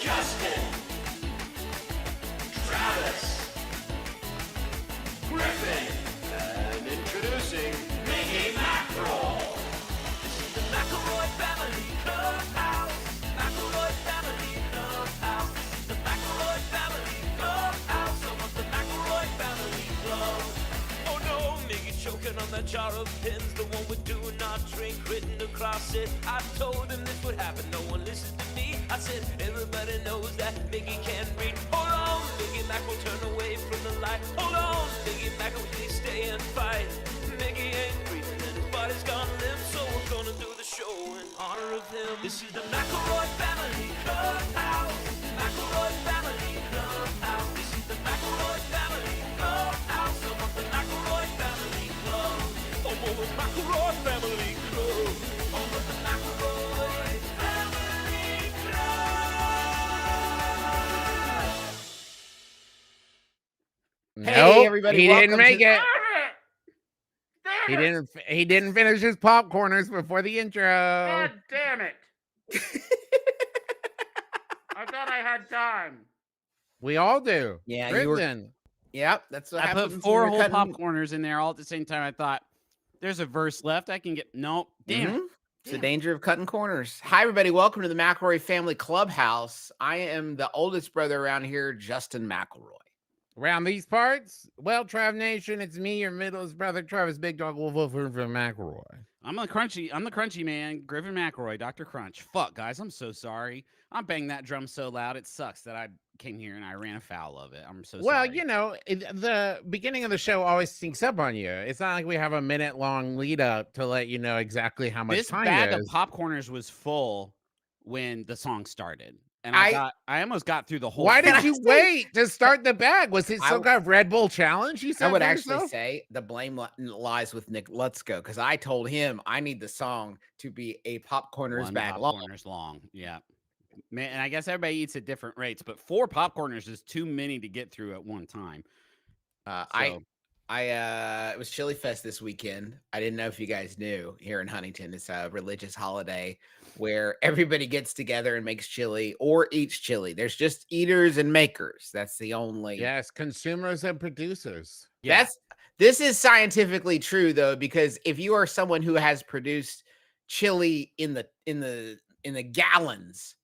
Justin, Travis, Griffin, and introducing Miggy Mackerel. This is the McElroy family Clubhouse. McElroy family Clubhouse. This is the McElroy family Clubhouse. I want the McElroy family club. Oh no, Miggy choking on that jar of pins, the one with do not drink written across it. I told him this would happen, no one listened to me. I said, everybody knows that Miggy can't read. Hold on, Miggy Mac will turn away from the light. Hold on, Miggy Mac will please stay and fight. Miggy ain't breathing and his body's gone limp, so we're gonna do the show in honor of him. This is the McElroy family Clubhouse. McElroy family Clubhouse. This is the McElroy family Clubhouse. I want the McElroy family club. Oh, the McElroy family club. Oh, the McElroy family club. Hey, everybody! He didn't welcome make to- it. He didn't finish his popcorners before the intro. God damn it! I thought I had time. We all do. Yeah, you were- Listen, Yep, that's what I happens. put when 4 you're whole cutting- popcorners in there all at the same time. I thought, there's a verse left. I can get... Nope. Damn it. Mhm. It's the danger of cutting corners. Hi, everybody. Welcome to the McElroy Family Clubhouse. I am the oldest brother around here, Justin McElroy. around these parts, well, Trav Nation, it's me, your middleest brother, Travis Big Dog Wolf from McElroy. I'm the crunchy man, Griffin McElroy, Dr. Crunch. Fuck, guys, I'm so sorry. I'm banging that drum so loud, it sucks that I came here and I ran afoul of it. I'm so Well, sorry. you know, the beginning of the show always sneaks up on you. It's not like we have a minute-long lead up to let you know exactly how much This time bag it of is. popcorners was full when the song started. And I- I almost got through the whole Why thing. did you wait to start the bag? Was it some kind of Red Bull challenge? You said I would for actually yourself? say the blame lies with Nick Lutzko because I told him I need the song to be a popcorners One bag long. popcorners long. Yeah. Man, and I guess everybody eats at different rates, but 4 popcorners is too many to get through at one time. It was Chili Fest this weekend. I didn't know if you guys knew here in Huntington. It's a religious holiday where everybody gets together and makes chili or eats chili. There's just eaters and makers. That's the only. Yes, consumers and producers. Yeah. This is scientifically true though, because if you are someone who has produced chili in the gallons,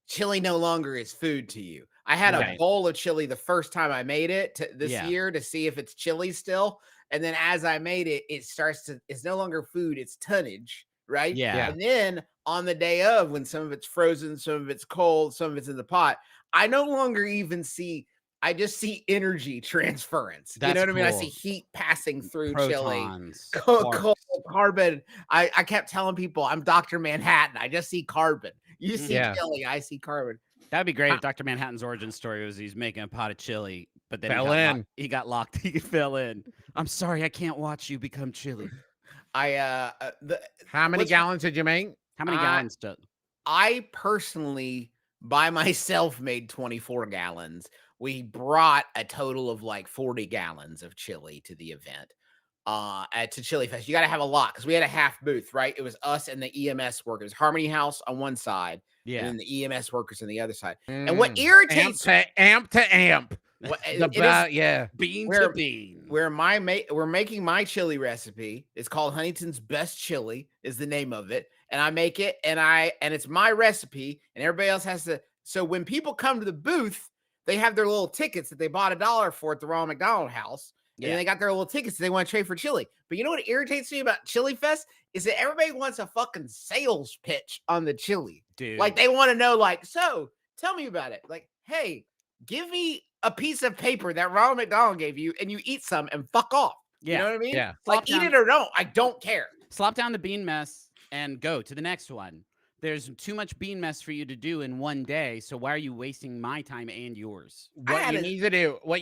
chili no longer is food to you. I had a Right. bowl of chili the first time I made it this Yeah. year to see if it's chili still. And then as I made it, it's no longer food, it's tonnage, right? Yeah. And then on the day of, when some of it's frozen, some of it's cold, some of it's in the pot, I no longer even see, I just see energy transference. You know That's what I mean? I cool. see heat passing through chili. Protons. Cold quarks. carbon. I kept telling people I'm Dr. Manhattan. I just see carbon. You see Yeah. chili, I see carbon. That'd be great if Dr. Manhattan's origin story was he's making a pot of chili, but then He got locked. He fell in. I'm sorry, I can't watch you become chili. I How many what's- gallons did you make? How many gallons? I personally by myself made 24 gallons. We brought a total of like 40 gallons of chili to the event. To Chili Fest. You got to have a lot because we had a half booth, right? It was us and the EMS workers, Harmony House on one side, Yeah. and then the EMS workers on the other side. And what Amp irritates to amp to amp. what, The it is- ba- yeah. Bean Where- to bean. where we're making my chili recipe. It's called Huntington's Best Chili is the name of it. And I make it and it's my recipe and everybody else has to. So when people come to the booth, they have their little tickets that they bought $1 for at the Ronald McDonald House. And Yeah. they got their little tickets they want to trade for chili. But you know what irritates me about Chili Fest is that everybody wants a fucking sales pitch on the chili. Dude. Like they want to know, like, so tell me about it. Like, hey, give me a piece of paper that Ronald McDonald gave you and you eat some and fuck off. Yeah. You know what I mean? Yeah. Like, Slop eat down- it or don't. I don't care. Slop down the bean mess and go to the next one. There's too much bean mess for you to do in one day, so why are you wasting my time and yours? What you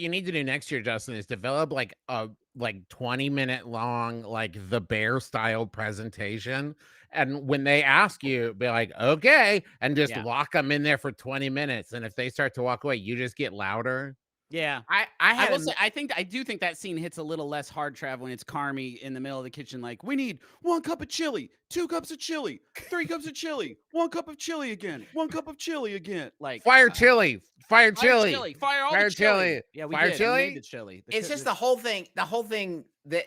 need to do next year, Justin, is develop like a 20-minute long, like the bear style presentation. And when they ask you, be like, okay, and just Yeah. lock them in there for 20 minutes. And if they start to walk away, you just get louder. Yeah. I I had will a say, I do think that scene hits a little less hard traveling. It's Carmy in the middle of the kitchen, like, we need 1 cup of chili, 2 cups of chili, 3 cups of chili, 1 cup of chili again, 1 cup of chili again. Like Fire chili, fire fire chili, chili, fire all fire the chili. chili. Yeah, we Fire did. We made chili? the chili. it's just the whole thing. The whole thing that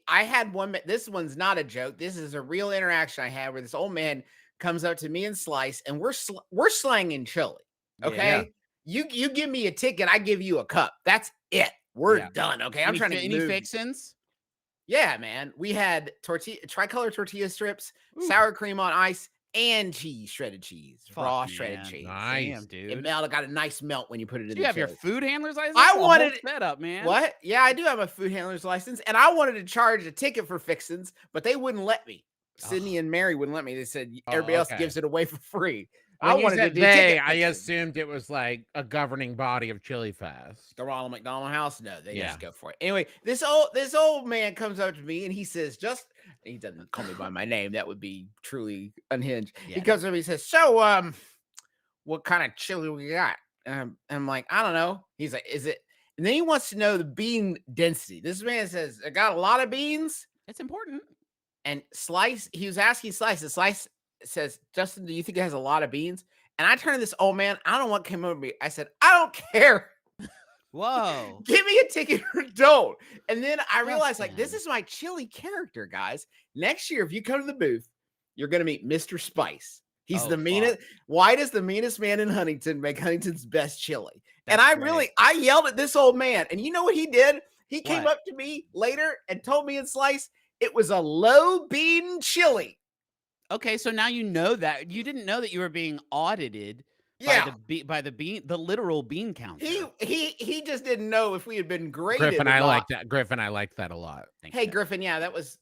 I had one. This one's not a joke. This is a real interaction I had where this old man comes up to me and Slice, and we're slanging chili. Okay, you give me a ticket, I give you a cup. That's it. We're Yeah. done. Okay, I'm trying to any move. fixins? Yeah, man. We had tricolor tortilla strips, Ooh. sour cream on ice, and cheese, shredded cheese, Fuck, raw man. shredded cheese. Nice. Damn, dude. It got a nice melt when you put it in Do the you have your chili. food handler's license? I That's a whole wanted- setup, man. What? Yeah, I do have a food handler's license, and I wanted to charge a ticket for fixins, but they wouldn't let me. Sydney and Mary wouldn't let me. They said everybody else okay. gives it away for free. When I you wanted to said do they, ticket I fixins. assumed it was like a governing body of Chili Fest. The Ronald McDonald House. No, they Yeah. just go for it. Anyway, this old man comes up to me and he says, he doesn't call me by my name. That would be truly unhinged. Yeah. He comes up and he says, so what kind of chili we got? And I'm like, I don't know. He's like, is it? And then he wants to know the bean density. This man says, I got a lot of beans. It's important. And Slice, he was asking Slice, and Slice says, Justin, do you think it has a lot of beans? And I turned to this old man. I don't know what came over me. I said, I don't care. Whoa. Give me a ticket or don't. And then I realized, like, this Justin. is my chili character, guys. Next year, if you come to the booth, you're going to meet Mr. Spice. He's Oh, the meanest. fuck. Why does the meanest man in Huntington make Huntington's best chili? And That's I yelled at this old man. And you know what he did? He came What? up to me later and told me in Slice it was a low bean chili. Okay, so now you know that. You didn't know that you were being audited Yeah. by the literal bean counter. He just didn't know if we had been graded. Griffin, or I not. like that. Griffin, I like that a lot. Thanks, Hey, man. Griffin. Yeah, that was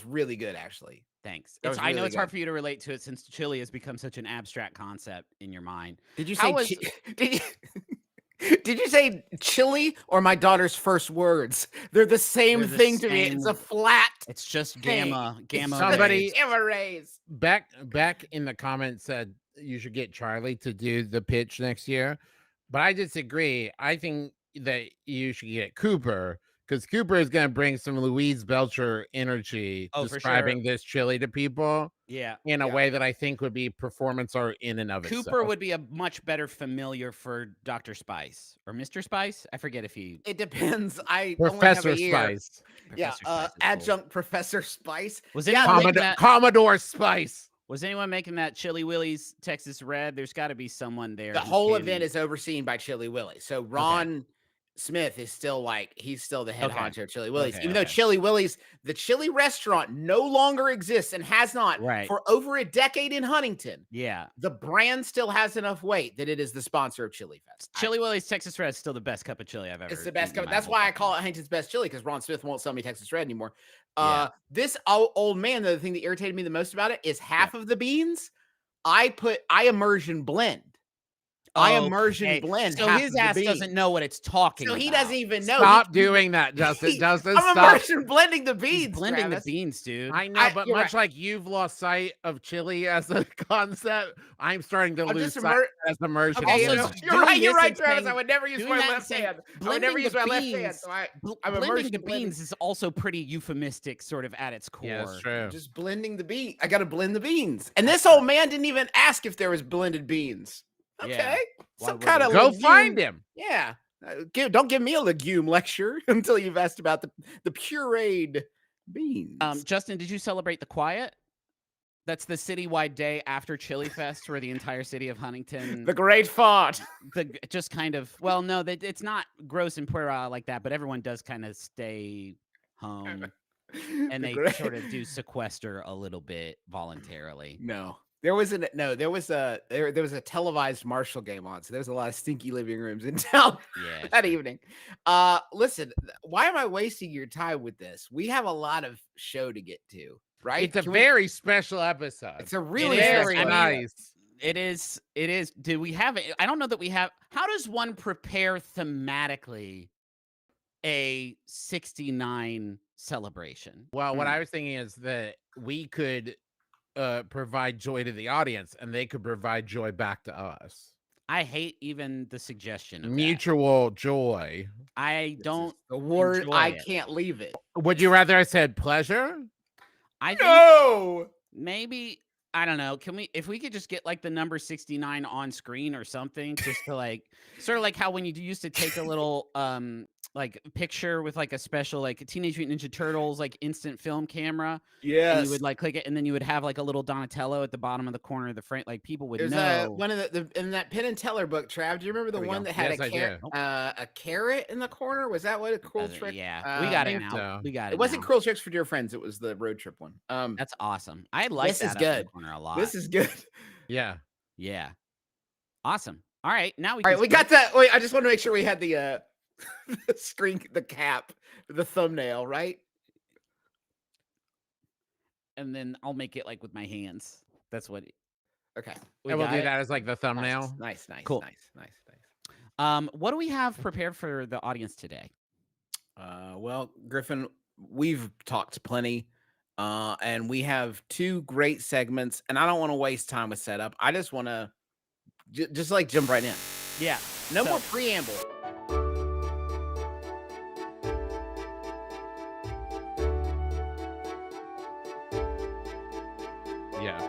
really good, actually. Thanks. That was I know really it's hard good. for you to relate to it since chili has become such an abstract concept in your mind. Did you How say was- did you say chili or my daughter's first words? They're the same They're the thing to me. It's a same- flat It's just Hey, gamma. somebody- rays. gamma rays. Beck in the comments said you should get Charlie to do the pitch next year, but I disagree. I think that you should get Cooper because Cooper is going to bring some Louise Belcher energy Oh, for describing this chili to people Yeah. in a Yeah. way that I think would be performance art in and of itself. Cooper would be a much better familiar for Dr. Spice or Mr. Spice. I forget if he It depends. I Professor only have a year. Spice, Yeah, Professor Spice is cool. adjunct Professor Spice. Was Yeah, anyone making Commodore, that? Commodore Spice. Was anyone making that Chili Willie's Texas Red? There's got to be someone there. The who's whole handing- event is overseen by Chili Willy. So Ron Smith is still he's still the head Okay. honcho of Chili Willie's. Okay, Even though okay. Chili Willie's, the chili restaurant no longer exists and has not Right. for over a decade in Huntington. Yeah. The brand still has enough weight that it is the sponsor of Chili Fest. Chili Willie's Texas Red is still the best cup of chili I've ever. It's the best eaten in cup. my That's whole why I fucking call it life. Huntington's best chili because Ron Smith won't sell me Texas Red anymore. Yeah. This old man, though, the thing that irritated me the most about it is half of the beans I immersion blend. I immersion Okay. blend. So half his of the ass beans. doesn't know what it's talking So about. he doesn't even know. Stop doing that, Justin. Justin, I'm stop. immersion blending the He's beans. blending Travis. the beans, dude. I know, but you're much like you've lost sight of chili as a concept, I'm starting to I'm lose just sight as immersion. Okay, Also, is. just you're right. You're this right, and Travis. I saying- would never use doing my that and left saying hand. I would blending never the use my left hand. beans- So I'm Blending immersion the blending. beans is also pretty euphemistic, sort of at its core. Yeah, that's true. Just blending the bean. I got to blend the beans. And this old man didn't even ask if there was blended beans. Okay. Yeah. Why Some would kind he? of Go legume. find him. Yeah. Don't give me a legume lecture until you've asked about the pureed beans. Justin, did you celebrate the Quiet? That's the citywide day after Chili Fest, where the entire city of Huntington, the great font. just kind of, well, no, it's not gross and puerile like that, but everyone does kind of stay home and they sort of do sequester a little bit voluntarily. No. There was a televised Marshall game on, so there was a lot of stinky living rooms in town Yeah, that sure. evening. Listen, why am I wasting your time with this? We have a lot of show to get to, right? It's a Can we- very special episode. it's a really is. very special I mean, nice. It is. Do we have it? I don't know that we have. How does one prepare thematically a 69 celebration? Well, what I was thinking is that we could provide joy to the audience and they could provide joy back to us. I hate even the suggestion of that. Mutual joy. I This is don't the word. enjoy I it. can't leave it. Would you rather I said pleasure? I think No. maybe I don't know. If we could just get like the number 69 on screen or something, just to like sort of like how when you used to take a little like picture with like a special like Teenage Mutant Ninja Turtles like instant film camera. Yes. And you would like click it, and then you would have like a little Donatello at the bottom of the corner of the frame. Like people would There's know. one of the in that Penn and Teller book, Trav. Do you remember the There we one go. that had Yes, I do. a carrot in the corner? Was that what a Cruel Does it? Trick? Yeah, we got it think now. so. We got it. It wasn't now. Cruel Tricks for Dear Friends. It was the road trip one. That's awesome. I like This is that up in the good. corner a lot. This is good. Yeah. Yeah. Awesome. All right, now we All can right, we got that. Wait, I just want to make sure we had the the screen, the cap, the thumbnail, right? and then I'll make it like with my hands. That's what Okay. we And we'll got do it? that as like the thumbnail. Nice. Cool. Nice. What do we have prepared for the audience today? Well, Griffin, we've talked plenty, and we have two great segments, and I don't want to waste time with setup. I just want to just like jump right in. Yeah. No So- more preamble. Yeah.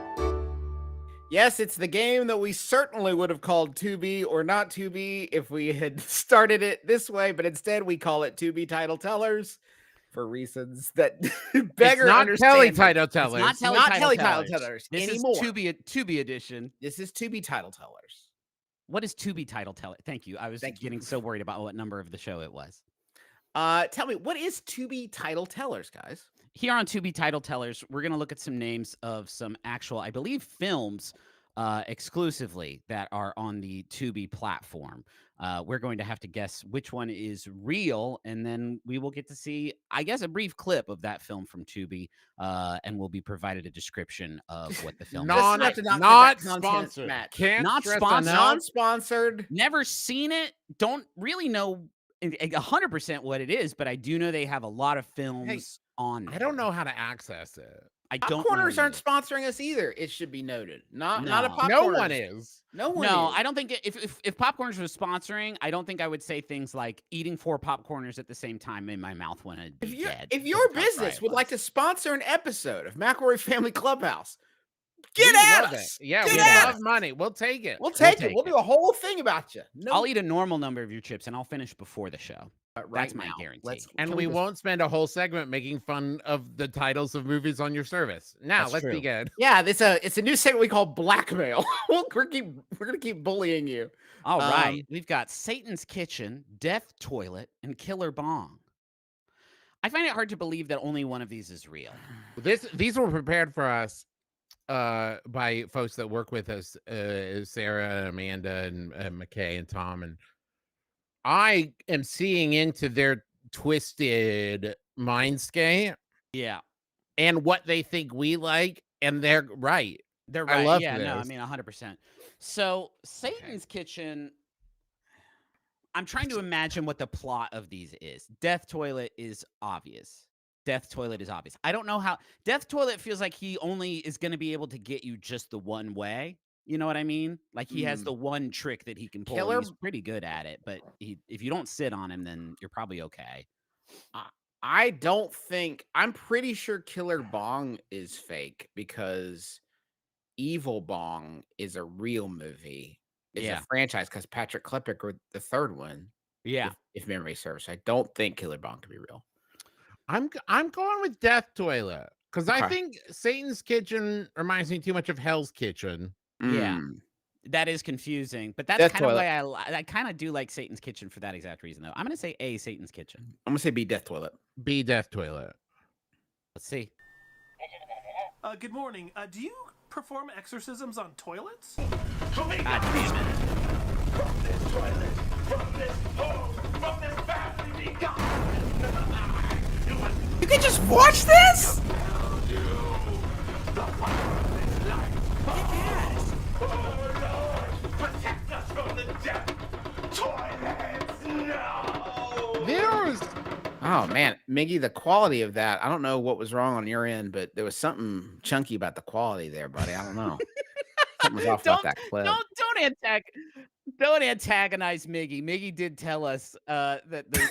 Yes, it's the game that we certainly would have called Tubi or not Tubi if we had started it this way, but instead we call it Tubi Title Tellers for reasons that beggar It's not Kelly understanding. title It's tellers. not Telly not Title Telly Title Tellers. Tellers This anymore. is Tubi edition. This is Tubi Title Tellers. What is Tubi Title Teller? Thank you. I was Thank you. getting so worried about what number of the show it was. Tell me, what is Tubi Title Tellers, guys? Here on Tubi Title Tellers, we're going to look at some names of some actual, I believe, films exclusively that are on the Tubi platform. We're going to have to guess which one is real, and then we will get to see, I guess, a brief clip of that film from Tubi, and we'll be provided a description of what the film is. Just enough to not not get that content sponsored. match. Can't Not stress sponsored. enough. Non-sponsored. Never seen it. Don't really know 100% what it is, but I do know they have a lot of films on. I don't know how to access it. I don't. Popcorners know aren't either. sponsoring us either. It should be noted. Not a No. popcorn. No one is. No one. No, is. I don't think if Popcorners was sponsoring, I don't think I would say things like eating 4 popcorners at the same time in my mouth when I'd be dead. If your because of how business dry it would like to was. sponsor an episode of McElroy Family Clubhouse, get We at love us. it. Yeah, Get we at love us. money. We'll take it. We'll take it. take We'll do a whole thing about you. No, I'll eat a normal number of your chips and I'll finish before the show. right That's my now. guarantee. And can we just- won't spend a whole segment making fun of the titles of movies on your service. Now, That's let's true. begin. Yeah, it's a new segment we call blackmail. we're gonna keep bullying you. All right, Um, we've got Satan's Kitchen, Death Toilet, and Killer Bong. I find it hard to believe that only one of these is real. These were prepared for us by folks that work with us, Sarah, Amanda, and McKay and Tom, and I am seeing into their twisted mindscape Yeah, and what they think we like, and they're right. they're I right. love Yeah, no, I this. mean 100%. So Satan's Kitchen. I'm trying to imagine what the plot of these is. Death Toilet is obvious. I don't know how. Death Toilet feels like he only is going to be able to get you just the one way. You know what I mean? Like he has the one trick that he can pull. Killer- And he's pretty good at it, but if you don't sit on him, then you're probably okay. I don't think. I'm pretty sure Killer Bong is fake because Evil Bong is a real movie. It's Yeah. a franchise because Patrick Klepek wrote the third one. Yeah. If memory serves, I don't think Killer Bong can be real. I'm going with Death Toilet because I Okay. think Satan's Kitchen reminds me too much of Hell's Kitchen. Yeah. Mm. That is confusing, but that's Death kind of Toilet. why I kind of do like Satan's Kitchen for that exact reason, though. I'm going to say A, Satan's Kitchen. I'm gonna say B, Death Toilet. B, Death Toilet. Let's see. Good morning. Do you perform exorcisms on toilets? God damn it. From this toilet, from this home, from this family, be gone. You can just watch this. Protect us from the devil. Toilets, no. There's Oh man, Miggy, the quality of that. I don't know what was wrong on your end, but there was something chunky about the quality there, buddy. I don't know. Something was off about that clip. Don't Don't antagonize Miggy. Miggy did tell us that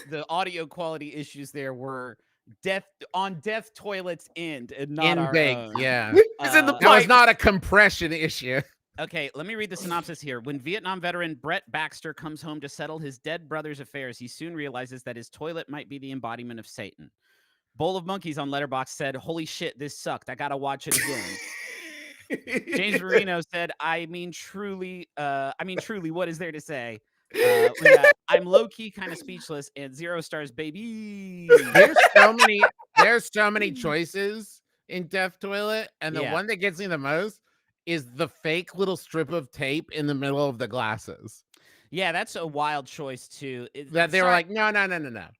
the audio quality issues there were deaf toilets end and not In our big, own. yeah. It's in the That was pipe. not a compression issue. Okay, let me read the synopsis here. When Vietnam veteran Brett Baxter comes home to settle his dead brother's affairs, he soon realizes that his toilet might be the embodiment of Satan. Bowl of Monkeys on Letterboxd said, "Holy shit, this sucked. I gotta watch it again." James Marino said, I mean, truly, what is there to say? We got, I'm low-key kind of speechless, and 0 stars, baby. There's so many choices in Death Toilet, and the Yeah. one that gets me the most is the fake little strip of tape in the middle of the glasses. Yeah, that's a wild choice, too. That they were Sorry, like, no.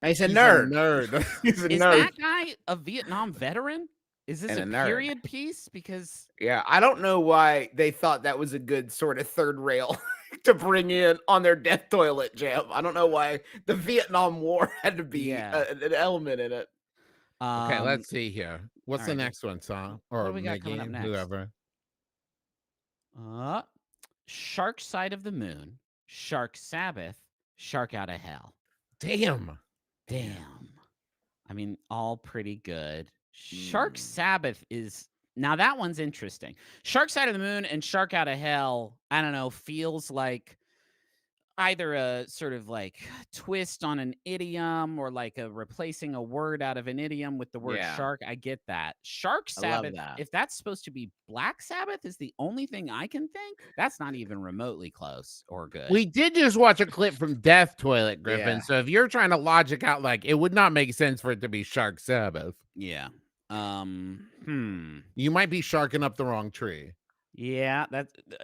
He's a nerd. He's a is nerd. that guy a Vietnam veteran? Is this And a a nerd. period piece? Because Yeah, I don't know why they thought that was a good sort of third rail to bring in on their Death Toilet jam. I don't know why the Vietnam War had to be Yeah. an element in it. Okay, let's see here. What's the alright, next one, Song? what Or do we got coming up Miggy, next? whoever. Shark Side of the Moon, Shark Sabbath, Shark Out of Hell. Damn. I mean, all pretty good. Shark Sabbath is now that one's interesting. Shark Side of the Moon and Shark Out of Hell, I don't know, feels like either a sort of like twist on an idiom or like a replacing a word out of an idiom with the word Yeah. shark. I get that. Shark I love Sabbath, that. if that's supposed to be Black Sabbath, is the only thing I can think. That's not even remotely close or good. We did just watch a clip from Death Toilet, Griffin. Yeah. So if you're trying to logic out, like, it would not make sense for it to be Shark Sabbath. Yeah. You might be sharking up the wrong tree. Yeah,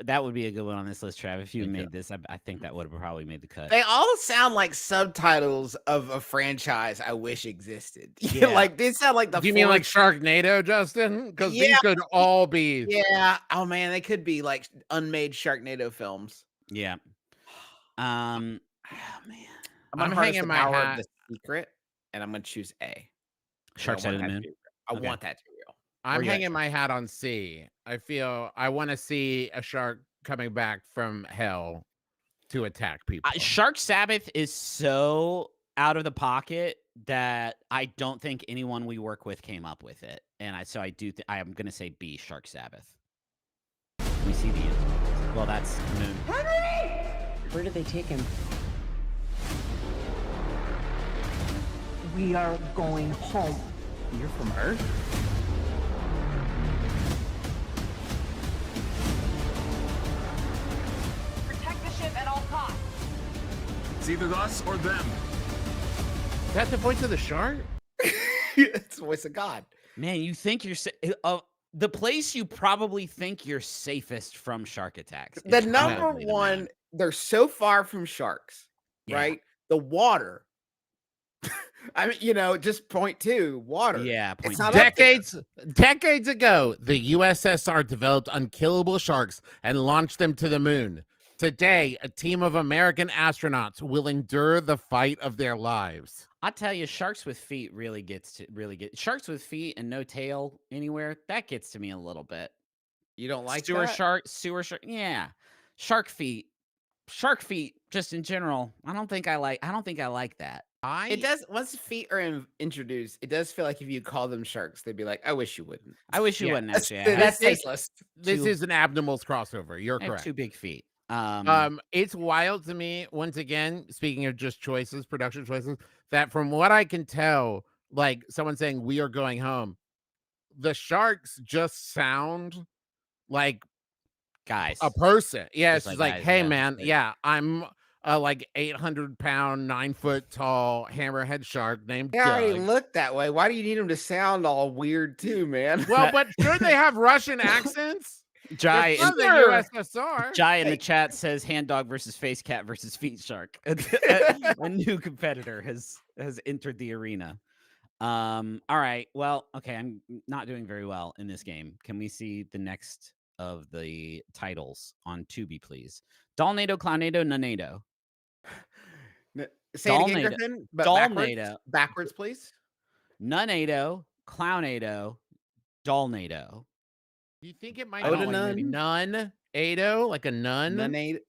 that would be a good one on this list, Trav. If you Okay. made this, I think that would have probably made the cut. They all sound like subtitles of a franchise I wish existed. Yeah. Like they sound like the. Do you mean like fourth- Sharknado, Justin? Because these Yeah. could all be. Yeah. Oh man, they could be like unmade Sharknado films. Yeah. Oh man. I'm gonna I'm harness hanging the my power hat. of the secret, and I'm gonna choose A. Shark Side of the Moon. I Okay. want that to be real. I'm you at, hanging my hat on C. I feel I want to see a shark coming back from hell to attack people. Shark Sabbath is so out of the pocket that I don't think anyone we work with came up with it, and I am gonna say B, Shark Sabbath. Let me see the end. Well, that's Moon. Where did they take him? We are going home. You're from Earth? Protect the ship at all costs. It's either us or them. Is that the voice of the shark? It's the voice of God. Man, you think you're the place you probably think you're safest from shark attacks. The is number probably the one, moon. they're so far from sharks, Yeah. right? The water. I mean, just point two, water. Yeah, point It's two. not up there. Decades ago, the USSR developed unkillable sharks and launched them to the moon. Today, a team of American astronauts will endure the fight of their lives. I tell you, sharks with feet really get sharks with feet and no tail anywhere. That gets to me a little bit. You don't like sewer that? shark. Yeah, shark feet, just in general. I don't think I like that. It does. Once feet are introduced, it does feel like if you call them sharks, they'd be like, "I wish you wouldn't." I wish you Yeah, wouldn't That's, actually. that's This- tasteless. This Two- is an Abnormals crossover. You're I have correct. 2 big feet. It's wild to me, once again, speaking of just choices, production choices, that from what I can tell, like someone saying we are going home, the sharks just sound like guys. a person. Yeah, it's Just just like like, guys, hey yeah. man, yeah, I'm a like 800-pound, 9-foot tall hammerhead shark named They already Doug. look that way. Why do you need them to sound all weird too, man? Well, but should they have Russian accents? Jai They're in, from the Sure. USSR. Jai in the chat says hand dog versus face cat versus feet shark. A new competitor has entered the arena. All right. Well, okay. I'm not doing very well in this game. Can we see the next of the titles on Tubi, please? Dollnado, Clownado, Nunado. Say it again, Dalnado. Griffin. But Dalnado. backwards, please. Nunado, Clownado, Dollnado. Do you think it might Oh, be the like maybe nun, Ado, like a nun? Nunade.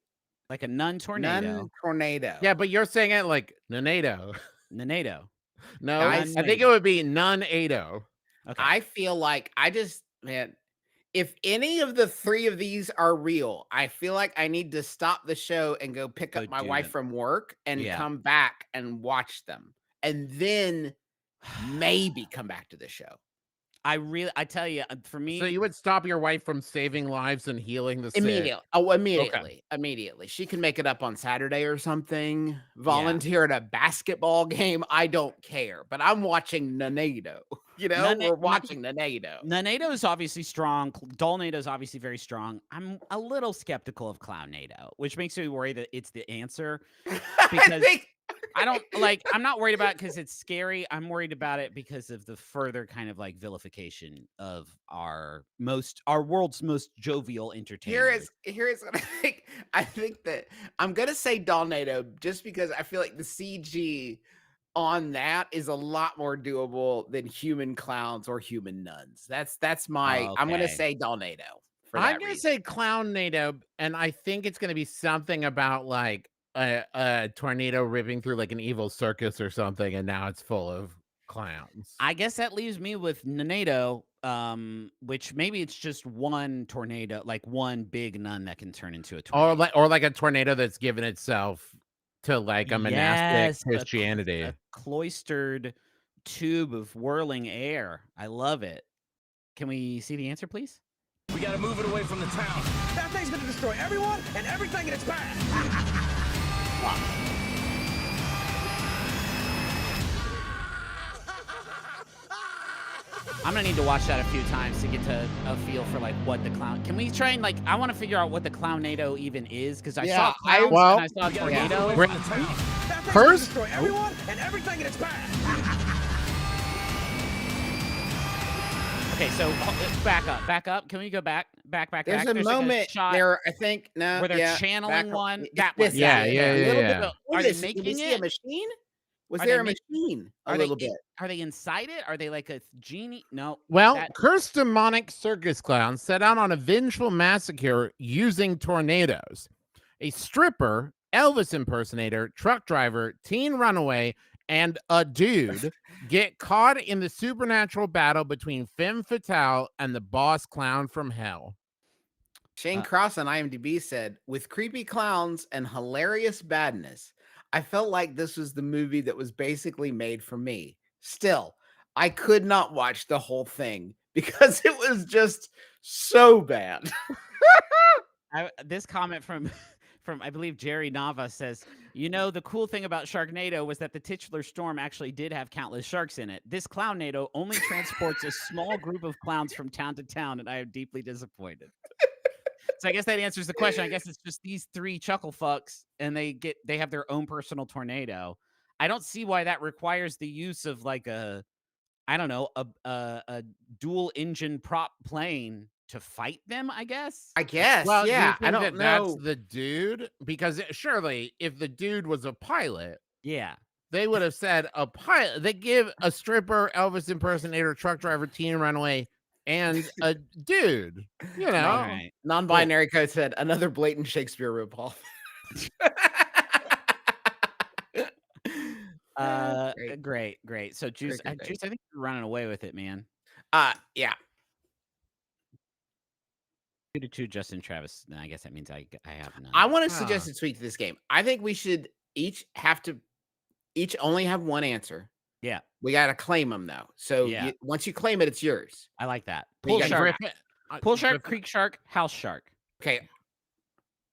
Like a nun tornado. Nun tornado. Yeah, but you're saying it like Nanado. Nanado. No, I I think it Nunado. would be Nunado. Okay. I feel like man, if any of the 3 of these are real, I feel like I need to stop the show and go pick Go up my do wife them. from work and Yeah. come back and watch them. And then maybe come back to the show. I tell you, for me, So you would stop your wife from saving lives and healing the sick. Immediately. Oh, immediately. She can make it up on Saturday or something. Volunteer at a basketball game. I don't care. But I'm watching Nanado. We're watching Nanado. Nanado is obviously strong. Dolnado is obviously very strong. I'm a little skeptical of Clownado, which makes me worry that it's the answer. Because I don't I'm not worried about it because it's scary. I'm worried about it because of the further kind of like vilification of our world's most jovial entertainers. Here is what I think. I think that I'm gonna say Dolnado just because I feel like the CG on that is a lot more doable than human clowns or human nuns. That's my I'm gonna Okay. say Dolnado. I'm gonna say Clownado, and I think it's gonna be something about like a tornado ripping through like an evil circus or something, and now it's full of clowns. I guess that leaves me with Nanado, which maybe it's just one tornado, like one big nun that can turn into a tornado. Or like a tornado that's given itself to like a monastic Christianity. A cloistered tube of whirling air. I love it. Can we see the answer, please? We gotta move it away from the town. That thing's gonna destroy everyone and everything in its path. I'm gonna need to watch that a few times to get to a feel for like what the clown. Can we try and I want to figure out what the Clownado even is because I saw clowns and I saw tornado. First, destroy everyone and everything in its path. Okay, so back up. Can we go back? There's a moment shot there, I think, where they're channeling one. That one. Yeah. Are they Did making we see it? a machine? Was Are there they a machine? A little bit. Are they inside it? Are they like a genie? No. Well, cursed demonic circus clowns set out on a vengeful massacre using tornadoes. A stripper, Elvis impersonator, truck driver, teen runaway, and a dude get caught in the supernatural battle between Femme Fatale and the boss clown from hell. Shane Cross on IMDb said, with creepy clowns and hilarious badness, I felt like this was the movie that was basically made for me. Still, I could not watch the whole thing because it was just so bad. This comment from I believe Jerry Nava says, the cool thing about Sharknado was that the titular storm actually did have countless sharks in it. This Clownnado only transports a small group of clowns from town to town, and I am deeply disappointed. So I guess that answers the question. I guess it's just these 3 chuckle fucks, and they have their own personal tornado. I don't see why that requires the use of like a dual engine prop plane to fight them. I guess. Well, yeah. I don't know. That's know. the dude, because surely if the dude was a pilot, yeah, they would have said a pilot. They give a stripper, Elvis impersonator, truck driver, teen runaway, and a dude. Right. Non-binary code said another blatant Shakespeare ripoff. Great. So Juice, I think you're running away with it, man. Yeah. 2-2, Justin Travis. No, I guess that means I have none. I want to suggest a tweak to this game. I think we should each only have one answer. Yeah. We got to claim them though. So once you claim it, it's yours. I like that. Pool shark, creek shark, house shark. Okay.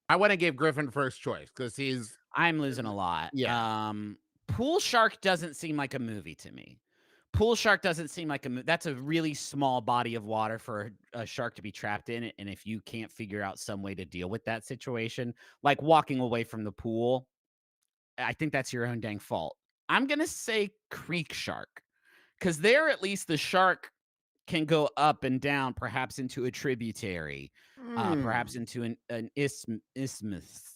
I want to give Griffin first choice because I'm losing a lot. Yeah. Pool shark doesn't seem like a movie to me. Pool shark doesn't seem like that's a really small body of water for a shark to be trapped in it. And if you can't figure out some way to deal with that situation, like walking away from the pool, I think that's your own dang fault. I'm going to say creek shark because there at least the shark can go up and down, perhaps into a tributary, perhaps into an isthmus.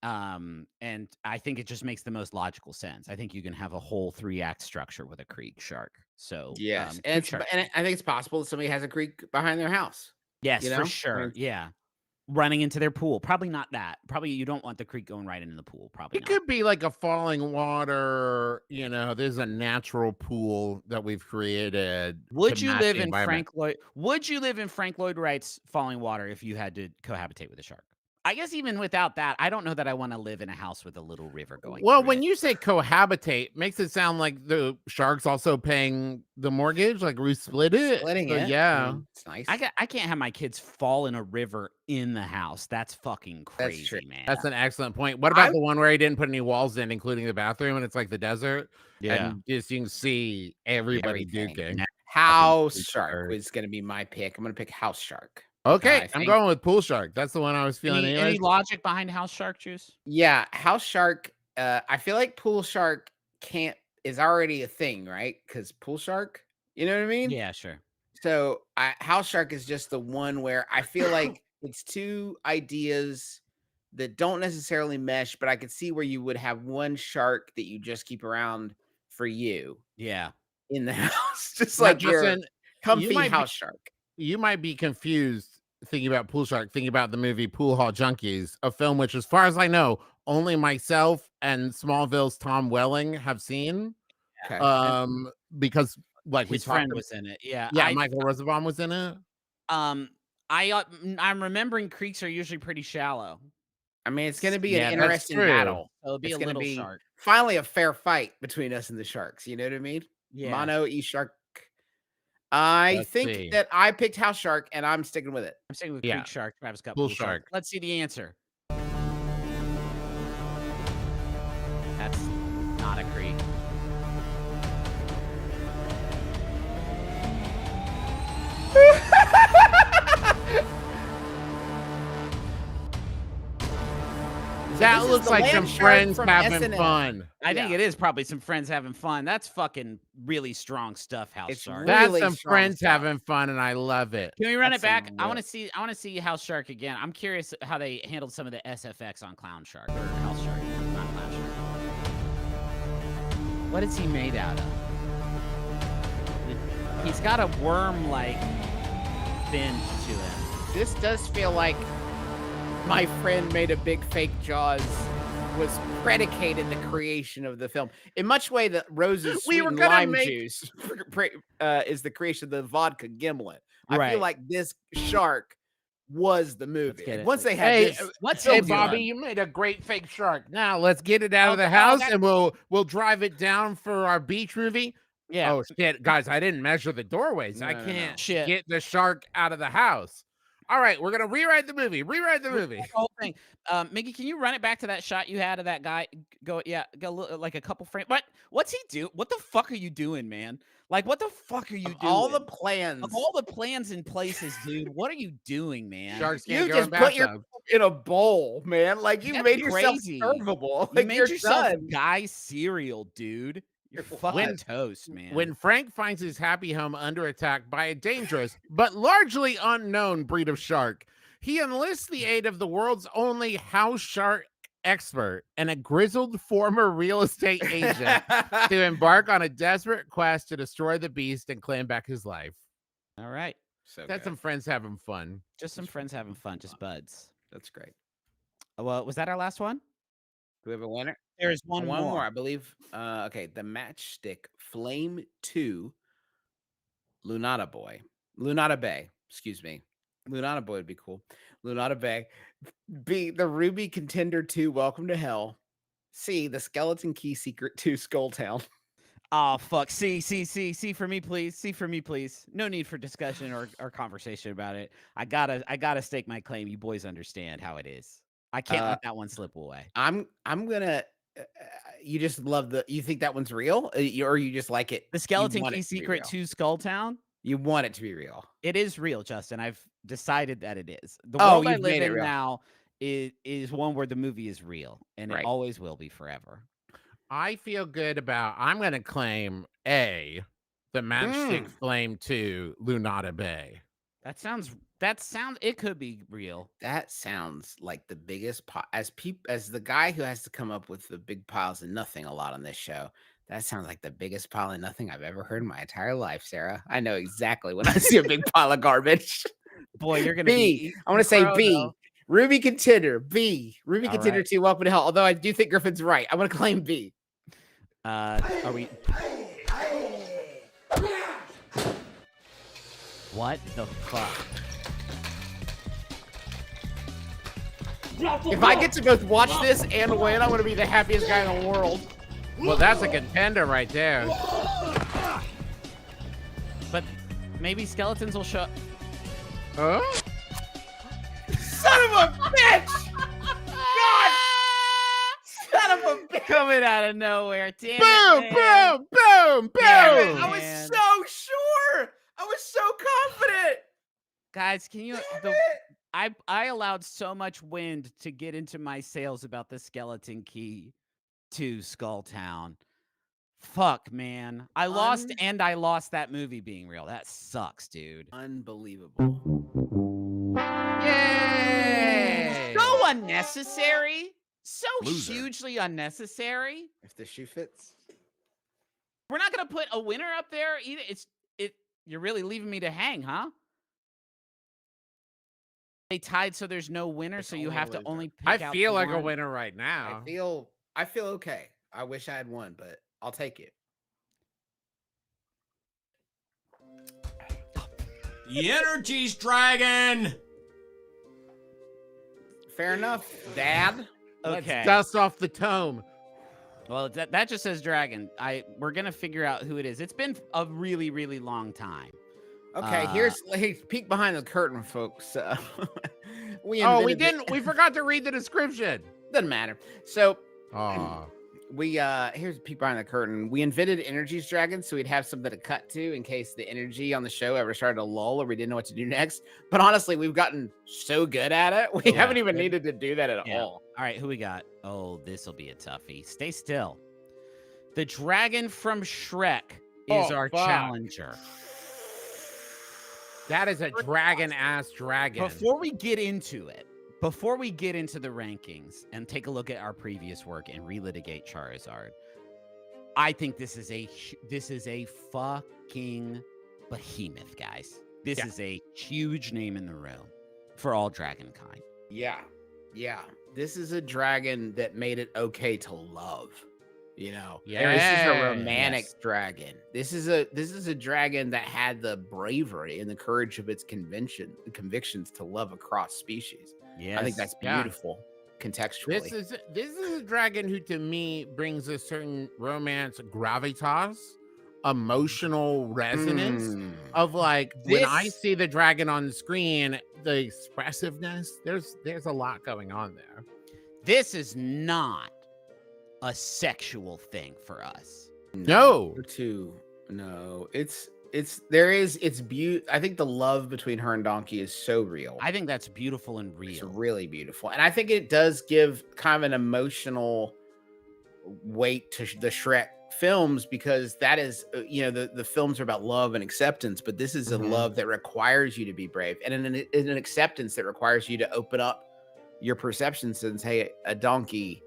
And I think it just makes the most logical sense. I think you can have a whole 3-act structure with a creek shark. So yes, and I think it's possible that somebody has a creek behind their house. Yes, for sure. Yeah. running into their pool. Probably not that. Probably you don't want the creek going right into the pool. Probably It not. could be like a falling water, there's a natural pool that we've created. Would to you match live the in environment. Frank Lloyd Wright's Falling Water if you had to cohabitate with a shark? I guess even without that, I don't know that I want to live in a house with a little river going. Well, through when it. you say cohabitate, makes it sound like the shark's also paying the mortgage, like we split it. Splitting So, it. I yeah. mean, it's nice. I can't have my kids fall in a river in the house. That's fucking That's crazy, true. man. That's an excellent point. What about the one where he didn't put any walls in, including the bathroom, and it's like the desert? Yeah. And just you can see everybody Everything. duking. House fucking shark shark. was going to be my pick. I'm going to pick house shark. Okay, I I'm think- going with pool shark. That's the one I was feeling. Any anyways. logic behind house shark juice? Yeah, house shark. I feel like pool shark is already a thing, right? Because pool shark, you know what I mean? Yeah, sure. So house shark is just the one where I feel like it's two ideas that don't necessarily mesh, but I could see where you would have one shark that you just keep around for you Yeah. in the house, just Now, like your Justin, comfy might be- house shark. you might be confused thinking about pool shark, thinking about the movie Pool Hall Junkies, a film which, as far as I know, only myself and Smallville's Tom Welling have seen. Okay. Because like His friend was in it. Yeah. Michael Rosenbaum was in it. I'm remembering creeks are usually pretty shallow. I mean, it's going to be Yeah, an that's interesting true. battle. So it'll be It's a gonna little be shark. finally a fair fight between us and the sharks. You know what I mean? Yeah. Mono e shark. I Let's think see. that I picked house shark, and I'm sticking with it. I'm saying with Yeah. creek shark. Travis got Pool pool shark. shark. Let's see the answer. That's not a creek. That this is looks the like land some shark friends from having SNL. fun. I think Yeah. it is probably some friends having fun. That's fucking really strong stuff, house It's shark. really That's some strong friends stuff. having fun, and I love it. Can we run That's it back? some I want real- to see House Shark again. I'm curious how they handled some of the SFX on Clown Shark or House Shark, not Clown Shark. What is he made out of? He's got a worm-like fin to him. This does feel like my friend made a big fake Jaws was predicated the creation of the film in much way that Rose's We sweet were and gonna lime make- juice is the creation of the vodka gimlet. I Right. feel like this shark was the movie. get And it. once they had Hey, this, What's Hey, film's Bobby, done? you made a great fake shark. Now let's get it out of the Okay, house, that- and we'll drive it down for our beach movie. Yeah. Oh shit, guys! I didn't measure the doorways. I No, no, can't no. Shit. get the shark out of the house. All right, we're gonna rewrite the movie. Rewrite the movie. The whole thing. Miggy, can you run it back to that shot you had of that guy? Go like a couple frames. What's he do? What the fuck are you doing, man? Like, what the fuck are you doing? all the plans, Of all the plans in places, dude, what are you doing, man? Sharks can't you go just in put your bathtubs. in a bowl, man. Like you That's made yourself crazy. servable. You Like made you're yourself done. guy cereal, dude. You're fucking When- toast, man. When Frank finds his happy home under attack by a dangerous but largely unknown breed of shark, he enlists the aid of the world's only house shark expert and a grizzled former real estate agent to embark on a desperate quest to destroy the beast and claim back his life. All right, So That's good. some friends having fun. just some friends having fun, just buds. That's great. Well, was that our last one? Do we have a winner? There is one more. I believe. Okay, the Matchstick Flame 2 Lunata Bay. Excuse me. Lunata Boy would be cool. Lunata Bay. B, the Ruby Contender 2 Welcome to Hell. C, the Skeleton Key Secret 2 Skulltown. Oh fuck! See for me, please. See for me, please. No need for discussion or conversation about it. I gotta stake my claim. You boys understand how it is. I can't let that one slip away. I'm gonna. You just love you think that one's real, or you just like it? The Skeleton want Key it to be Secret real. 2 Skulltown. You want it to be real. It is real, Justin. I've decided that it is. The Oh, world I you've live made it in real. now is one where the movie is real, and Right. it always will be forever. I feel good about. I'm gonna claim A, the Matchstick Flame 2 Lunata Bay. That sounds. It could be real. That sounds like the biggest as the guy who has to come up with the big piles of nothing a lot on this show. That sounds like the biggest pile of nothing I've ever heard in my entire life, Sarah. I know exactly when I see a big pile of garbage. Boy, you're gonna B. be. I want to say Crow, B. though. Ruby Contender, B. Ruby All Contender right. 2, Welcome to Hell. Although I do think Griffin's right. I'm going to claim B. Are we? What the fuck? If I get to both watch this and win, I'm going to be the happiest guy in the world. Well, that's a contender right there. But maybe skeletons will show. Huh? Son of a bitch! God! Son of a bitch! Coming out of nowhere. Damn Boom, it, man. boom, boom, Damn it, boom. I was man. so sure. I was so confident. Guys, can you? I allowed so much wind to get into my sails about the skeleton key to Skulltown. Fuck, man. I lost that movie being real. That sucks, dude. Unbelievable. Yay! So unnecessary. So Loser. hugely unnecessary. If the shoe fits. We're not gonna put a winner up there either. You're really leaving me to hang, huh? They tied, so there's no winner, There's so you only have a to loser. only pick I out feel the like a one. winner right now. I feel okay. I wish I had won, but I'll take it. The energy's dragon. Fair enough, Dad. Okay. Let's dust off the tome. Well, that just says dragon. We're gonna figure out who it is. It's been a really, really long time. Okay, here's peek behind the curtain, folks. We forgot to read the description. Doesn't matter. So Oh, here's a peek behind the curtain. We invented Energy's Dragon so we'd have something to cut to in case the energy on the show ever started to lull or we didn't know what to do next. But honestly, we've gotten so good at it, we haven't even needed to do that at all. All right, who we got? Oh, this will be a toughie. Stay still. The dragon from Shrek is Oh, our fuck. challenger. that is a dragon-ass dragon. Before we get into it, before we get into the rankings and take a look at our previous work and relitigate Charizard, I think this is a fucking behemoth, guys. This Yeah. is a huge name in the room for all dragon kind. Yeah. This is a dragon that made it okay to love. You know, this is a Yes. romantic dragon. This is a dragon that had the bravery and the courage of its convictions to love across species. Yes. I think that's Yeah. beautiful contextually. This is a dragon who to me brings a certain romance gravitas, emotional resonance of like when I This- see the dragon on the screen, the expressiveness, there's a lot going on there. This is not a sexual thing for us. No. It's beautiful. I think the love between her and Donkey is so real. I think that's beautiful and It's real. really beautiful. And I think it does give kind of an emotional weight to the Shrek films because that is, the films are about love and acceptance, but this is a love that requires you to be brave and an acceptance that requires you to open up your perceptions and say a donkey,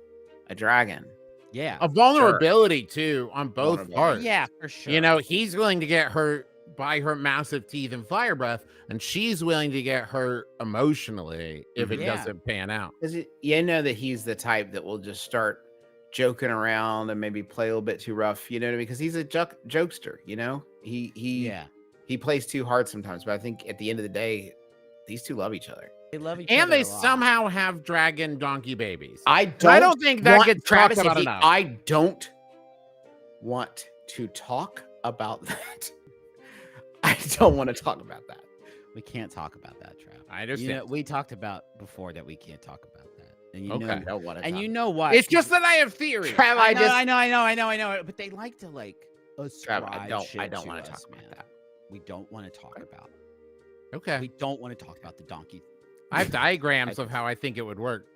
a dragon. Yeah. A vulnerability too on both Vulnerability. parts. Yeah, for sure. You know, he's willing to get hurt by her massive teeth and fire breath, and she's willing to get hurt emotionally if it Yeah. doesn't pan out. Because you know that he's the type that will just start joking around and maybe play a little bit too rough, you know what I mean? Because he's a jokester, you know? He plays too hard sometimes, but I think at the end of the day, these two love each other. They love each And other they a lot. somehow have dragon donkey babies. I I don't think that gets Travis, talked about enough. I don't want to talk about that. I don't want to talk about that. We can't talk about that, Trav. I understand. You know, we talked about before that we can't talk about that. And you Okay. I know, don't want to and talk you know why? It's just that I have theories. Trav, I know. But they like to ascribe I don't shit want to to us, talk man. about that. We don't want to talk about. Okay. We don't want to talk about the donkey. I have diagrams of how I think it would work.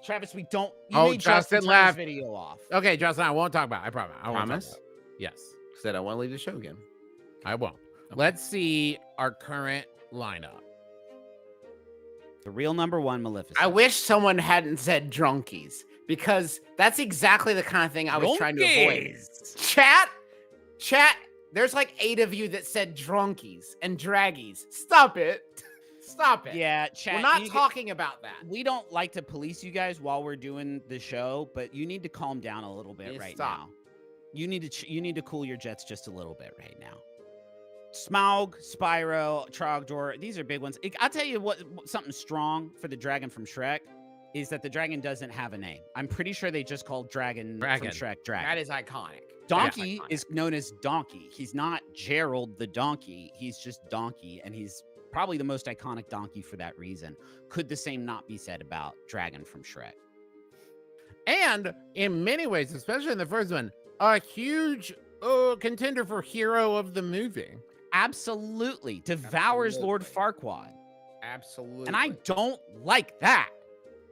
Travis, we don't. You Oh, made Justin Justin turn his laughed. video off. Okay, Justin, I won't talk about it. I promise. I won't talk Promise? about it. Yes, Because I don't want to leave the show again. I won't. Let's see our current lineup. The real number one, Maleficent. I wish someone hadn't said drunkies because that's exactly the kind of thing I was trying to avoid. Chat, there's like 8 of you that said drunkies and draggies. Stop it. Stop it. Yeah, chat. We're not you get- talking about that. We don't like to police you guys while we're doing the show, but you need to calm down a little bit Yeah, right stop. now. You need to cool your jets just a little bit right now. Smaug, Spyro, Trogdor, these are big ones. I'll tell you what, something strong for the dragon from Shrek is that the dragon doesn't have a name. I'm pretty sure they just called dragon. From Shrek dragon. That is iconic. Donkey That's iconic. is known as Donkey. He's not Gerald the donkey. He's just Donkey, and he's probably the most iconic donkey for that reason. Could the same not be said about dragon from Shrek? And in many ways, especially in the first one, a huge contender for hero of the movie. Absolutely. Devours Lord Farquaad. Absolutely. And I don't like that.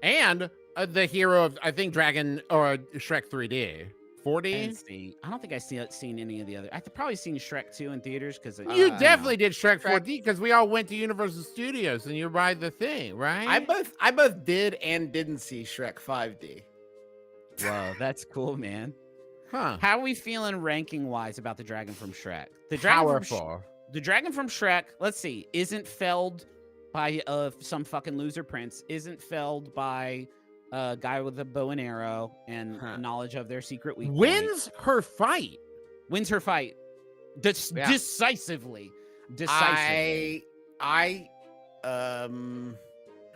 And the hero of, I think, Dragon or Shrek 3D. 4D? I don't think I've seen any of the other. I've probably seen Shrek 2 in theaters because You definitely did Shrek 4D because we all went to Universal Studios and you ride the thing, right? I both did and didn't see Shrek 5D. Whoa, that's cool, man. Huh. How are we feeling ranking wise about the dragon from Shrek? The Powerful. The dragon from Shrek, let's see, isn't felled by some fucking loser prince, isn't felled by a guy with a bow and arrow and knowledge of their secret weak point. Wins her fight. Wins her fight. Decisively.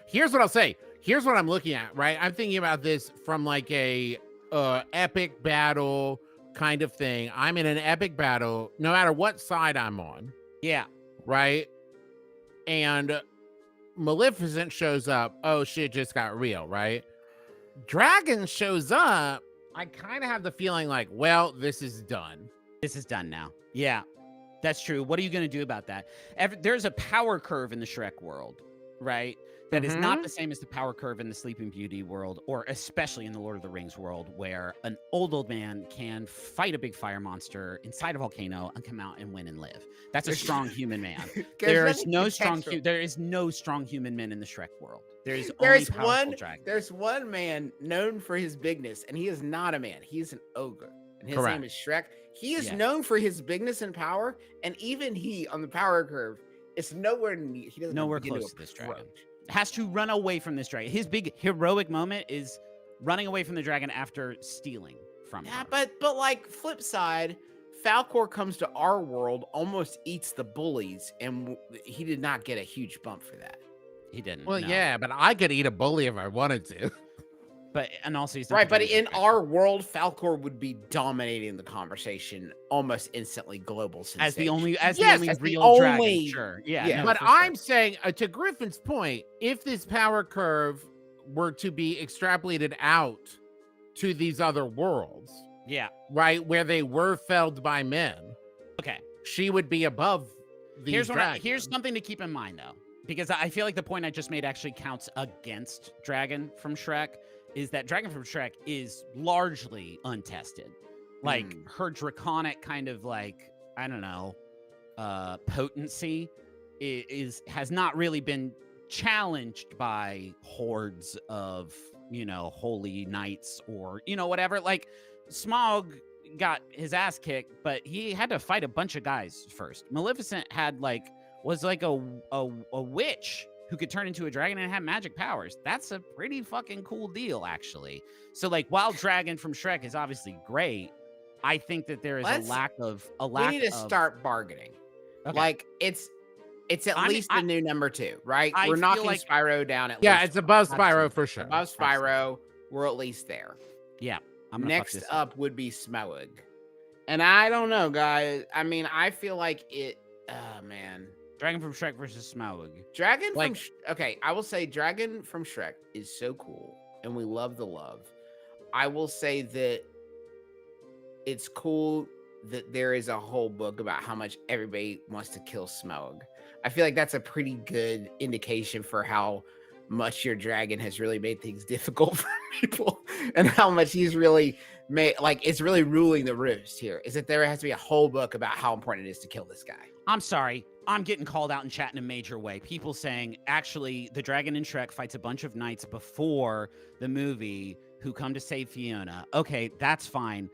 Here's what I'll say. Here's what I'm looking at, right? I'm thinking about this from like a epic battle kind of thing. I'm in an epic battle, no matter what side I'm on. Yeah. Right? And Maleficent shows up. Oh, shit just got real, right? Dragon shows up. I kind of have the feeling like, well, this is done. This is done now. Yeah, that's true. What are you going to do about that? There's a power curve in the Shrek world, right? That is not the same as the power curve in the Sleeping Beauty world, or especially in the Lord of the Rings world, where an old man can fight a big fire monster inside a volcano and come out and win and live. That's a strong human man. There is no strong human men in the Shrek world. There's one man known for his bigness, and he is not a man. He's an ogre, and his Correct. name is Shrek. He is known for his bigness and power, and even he on the power curve is nowhere near. He doesn't nowhere begin close to this dragon. approach. Has to run away from this dragon. His big heroic moment is running away from the dragon after stealing from her. But like flip side, Falcor comes to our world, almost eats the bullies, and he did not get a huge bump for that. He didn't. Well, no. yeah, but I could eat a bully if I wanted to. And also he's not Right, the but biggest in dragon. our world, Falcor would be dominating the conversation almost instantly. Global sensation. as the only as real the dragon. only- Sure. Yeah. yeah. no, But for sure. I'm saying, to Griffin's point, if this power curve were to be extrapolated out to these other worlds, Yeah. right, where they were felled by men, Okay. she would be above these dragons. Here's something to keep in mind though, because I feel like the point I just made actually counts against Dragon from Shrek. Is that Dragon from Shrek is largely untested. Like her draconic kind of like, I don't know, potency has not really been challenged by hordes of, holy knights or, whatever. Like Smaug got his ass kicked, but he had to fight a bunch of guys first. Maleficent was like a witch who could turn into a dragon and have magic powers. That's a pretty fucking cool deal, actually. So, like, while Dragon from Shrek is obviously great, I think that there is a lack of. We need to start bargaining. Okay. Like it's at least the new number 2, right? I We're feel knocking like- Spyro down at Yeah, least. it's above Spyro for sure. Above Spyro, we're at least there. Yeah. I'm gonna fuck Next this up would be Smaug. And I don't know, guys. I mean, I feel like it. Oh man. Dragon from Shrek versus Smaug. Dragon Like- okay, I will say Dragon from Shrek is so cool, and we love the love. I will say that it's cool that there is a whole book about how much everybody wants to kill Smaug. I feel like that's a pretty good indication for how much your dragon has really made things difficult for people, and how much he's really made, like, it's really ruling the roost here. Is that there has to be a whole book about how important it is to kill this guy. I'm sorry. I'm getting called out in chat in a major way. People saying, actually, the dragon in Shrek fights a bunch of knights before the movie who come to save Fiona. Okay, that's fine.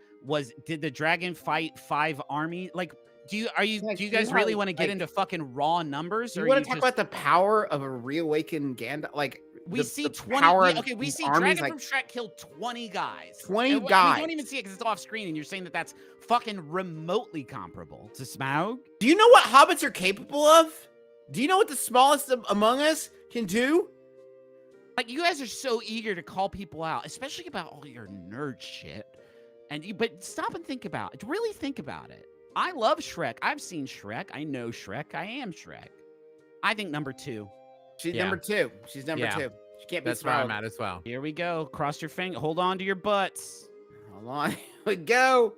Did the dragon fight 5 army? Like, Do you Like, do you you guys know really how, want to get like, into fucking raw numbers? You Or want you to talk just about the power of a reawakened Gandalf? Like we the, see the 20 power we, of okay, we these see armies, Dragon like from Shrek kill 20 guys. 20 And we guys. don't even see it because it's off screen, and you're saying that that's fucking remotely comparable to Smaug? Do you know what hobbits are capable of? Do you know what the smallest among us can do? Like, you guys are so eager to call people out, especially about all your nerd shit. But stop and think about it. Really think about it. I love Shrek. I've seen Shrek. I know Shrek. I am Shrek. I think number 2. She's Yeah. number 2. She's number Yeah. 2. She can't be That's where I'm Smaug. at as well. Here we go. Cross your finger. Hold on to your butts. Hold on. Here we go.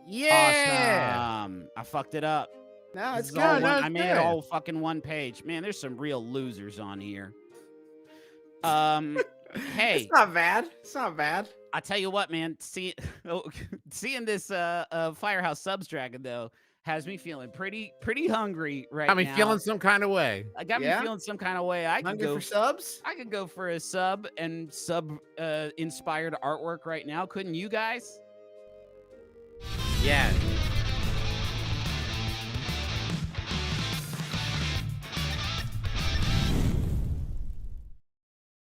Yeah. Awesome. I fucked it up. No, This it's is all good. one- No, I it's made it good. all fucking one page. Man, there's some real losers on here. Hey, It's not bad. It's not bad. I tell you what, man. Seeing this Firehouse Subs Dragon though has me feeling pretty hungry right Got me now. feeling some kind of way. I got Yeah? me feeling some kind of way. I could Hungry go for subs? I could go for a sub and sub inspired artwork right now. Couldn't you guys? Yeah.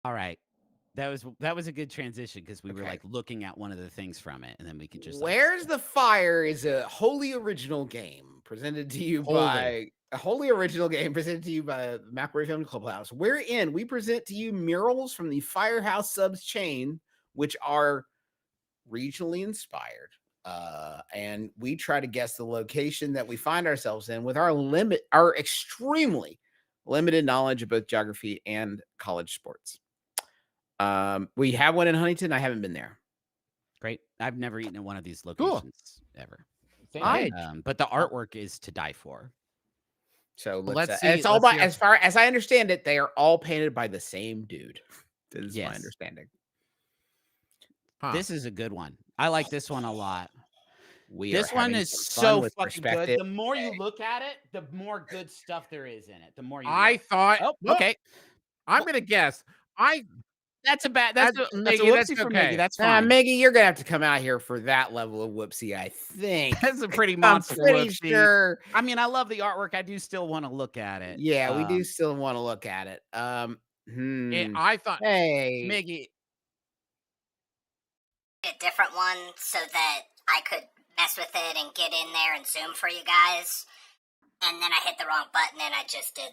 All right. That was a good transition because we were Okay. like looking at one of the things from it, and then we could just Where's the Fire is a wholly original game presented to you by a wholly original game presented to you by the McElroy Film Clubhouse, wherein we present to you murals from the Firehouse Subs chain, which are regionally inspired. And we try to guess the location that we find ourselves in with our extremely limited knowledge of both geography and college sports. We have one in Huntington. I haven't been there. Great. I've never eaten at one of these locations ever. Same I- page. But the artwork is to die for. So Well, let's let's and see- it's all let's by see how- as far as I understand it, they are all painted by the same dude. That is my Yes. understanding. Huh. This is a good one. I like this one a lot. We This are one having is some fun so with fucking good. perspective. The more you look at it, the more good stuff there is in it. The more you I look. thought. Oh, Nope, okay. I'm gonna guess. That's a bad. That's- That's a Miggy, that's whoopsie for okay. Miggy. That's fine. Maggie, you're gonna have to come out here for that level of whoopsie. I think. That's a pretty I'm monster pretty whoopsie. sure. I mean, I love the artwork. I do still want to look at it. Yeah, we do still want to look at it. I thought. Hey, Miggy, A different one so that I could mess with it and get in there and zoom for you guys. And then I hit the wrong button and I just did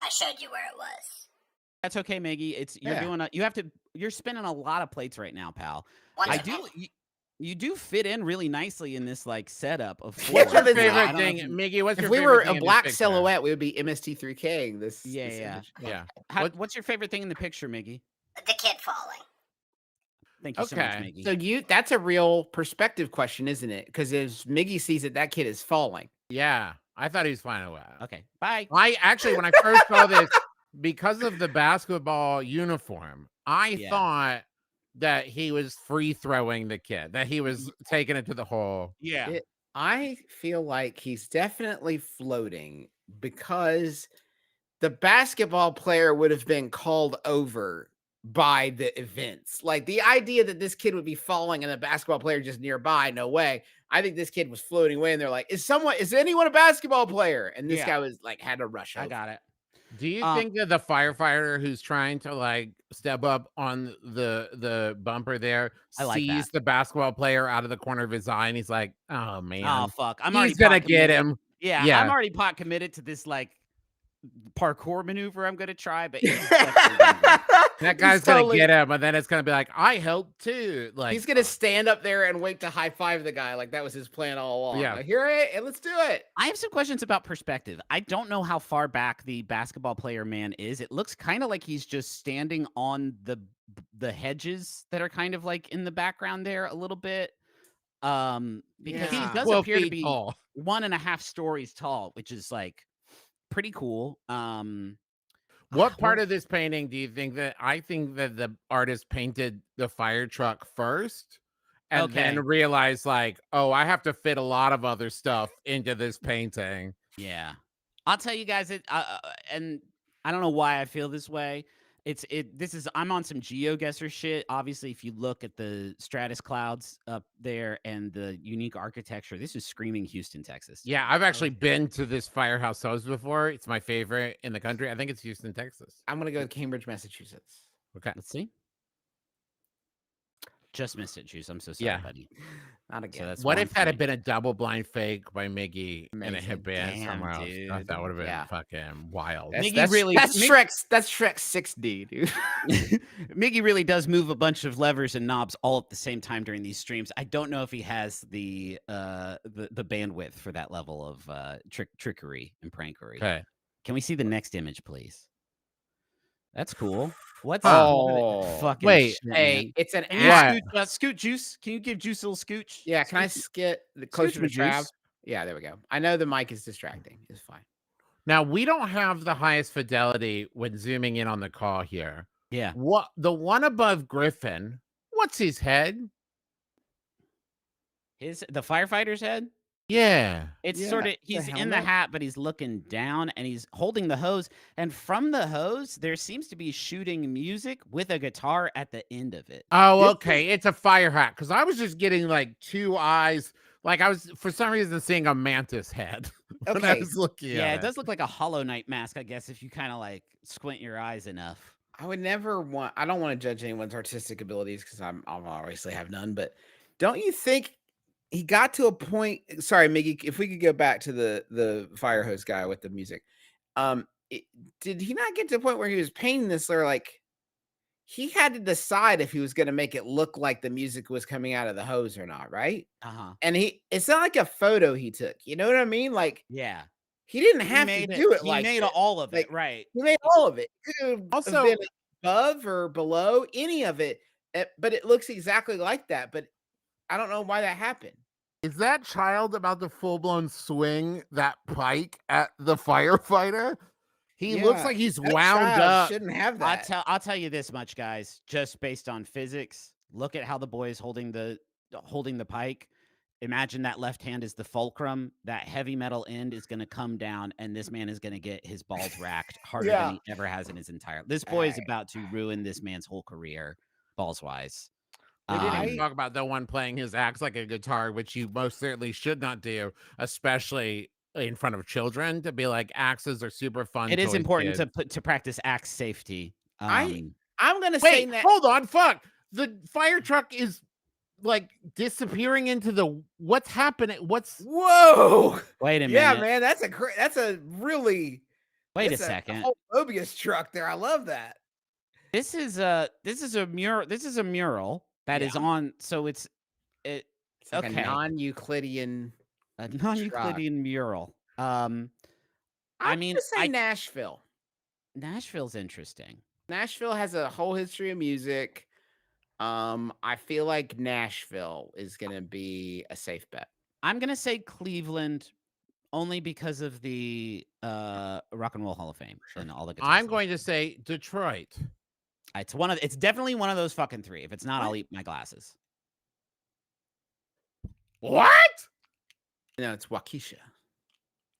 I showed you where it was. that's okay, Miggy. You're Yeah. doing you're spinning a lot of plates right now, pal. One I second. do. You do fit in really nicely in this like setup of. What's your What is favorite that? I don't thing, know if you- Miggy? What's if your we favorite were thing a in this black picture? silhouette, we would be MST3K. This Yeah. image. Yeah. What's your favorite thing in the picture, Miggy? The kid falling. Thank you so much, Okay. Miggy. So that's a real perspective question, isn't it? Because as Miggy sees it, that kid is falling. Yeah. I thought he was fine away. Okay, bye. I actually, when I first saw this, because of the basketball uniform, I Yeah. thought that he was free throwing the kid, that he was taking it to the hole. Yeah. I feel like he's definitely floating because the basketball player would have been called over by the events. Like the idea that this kid would be falling and the basketball player just nearby, no way. I think this kid was floating away and they're like, is anyone a basketball player? And this Yeah. guy was like, had to rush over. I got it. Do you Um, think that the firefighter who's trying to like step up on the bumper there I like sees that. the basketball player out of the corner of his eye and he's like, oh man, Oh fuck! I'm already he's gonna pot get committed. him. Yeah, Yeah. I'm already pot committed to this like parkour maneuver I'm gonna try, but he's definitely gonna win. That guy's He's gonna totally- get him, and then it's gonna be like, I helped too. Like He's gonna stand up there and wait to high five the guy, like that was his plan all along. Yeah. Like, hear it and let's do it. I have some questions about perspective. I don't know how far back the basketball player man is. It looks kind of like he's just standing on the hedges that are kind of like in the background there a little bit. Because Yeah. he does 12 appear to feet be tall. 1.5 stories tall, which is like pretty cool. What part of this painting do you think that I think that the artist painted the fire truck first and then Okay. realized like, oh, I have to fit a lot of other stuff into this painting. Yeah, I'll tell you guys it, and I don't know why I feel this way. I'm on some GeoGuessr shit. Obviously, if you look at the stratus clouds up there and the unique architecture, this is screaming Houston, Texas. Yeah, I've actually been to this Firehouse House before. It's my favorite in the country. I think it's Houston, Texas. I'm gonna go to Cambridge, Massachusetts. Okay. Let's see. Just missed it, Juice. I'm so sorry, Yeah. buddy. Not again. So that's What one if that had point. been a double blind fake by Miggy and it Amazing. had been Damn, somewhere else? dude. That would have been Yeah. fucking wild. That's, Miggy that's, really- that's Mig- Shrek's 6D, dude. Miggy really does move a bunch of levers and knobs all at the same time during these streams. I don't know if he has the bandwidth for that level of trickery and prankery. Okay. Can we see the next image, please? That's cool. What's Oh, fucking wait, shit, Hey, man. it's an Can you app. What? scoot Juice? Can you give Juice a little scooch? Yeah, can I Scooch- skit the closer to me, Trav? Juice. Yeah, there we go. I know the mic is distracting. It's fine. Now we don't have the highest fidelity when zooming in on the call here. Yeah. What the one above Griffin? What's his head? The firefighter's head? Yeah. It's Yeah, sort of the he's in the helmet. hat, but he's looking down and he's holding the hose. And from the hose, there seems to be shooting music with a guitar at the end of it. Oh, This okay. It's a fire hat because I was just getting like two eyes. Like I was for some reason seeing a mantis head when I Okay. was looking Yeah, at it does look like a Hollow Knight mask, I guess, if you kind of like squint your eyes enough. I would never want. I don't want to judge anyone's artistic abilities because I'll obviously have none. But don't you think he got to a point? Sorry, Miggy. If we could go back to the fire hose guy with the music, did he not get to a point where he was painting this? Or like he had to decide if he was going to make it look like the music was coming out of the hose or not, right? Uh-huh. And it's not like a photo he took. You know what I mean? Like Yeah. he didn't He have to made do it He like made this. all of it, Like, right. He made all of it. It could have Also- been above or below any of it, but it looks exactly like that. But I don't know why that happened. Is that child about to full blown swing that pike at the firefighter? He looks Yeah, like he's that wound child up. Shouldn't have that. I'll tell you this much, guys. Just based on physics, look at how the boy is holding the pike. Imagine that left hand is the fulcrum. That heavy metal end is going to come down, and this man is going to get his balls racked harder Yeah. than he ever has in his entire. This boy is Alright. about to ruin this man's whole career, balls wise. We didn't even I- talk about the one playing his axe like a guitar, which you most certainly should not do, especially in front of children. To be like, axes are super fun. It is toys, important kids. to practice axe safety. I'm gonna say Wait, that. hold on, fuck. The fire truck is like disappearing into the what's happening? What's Whoa! Wait a minute. Yeah, man, that's a really. Wait a that's second. whole Mobius truck there. I love that. This is a mural. This is a mural that is on. So it's It's like Okay. a non-Euclidean. a non-Euclidean mural. I I'm mean, gonna say Nashville. Nashville's interesting. Nashville has a whole history of music. I feel like Nashville is gonna be a safe bet. I'm gonna say Cleveland, only because of the Rock and Roll Hall of Fame and all the. I'm going to say Detroit. It's definitely one of those fucking three. If it's not, I'll eat my glasses. What? No, it's Waukesha.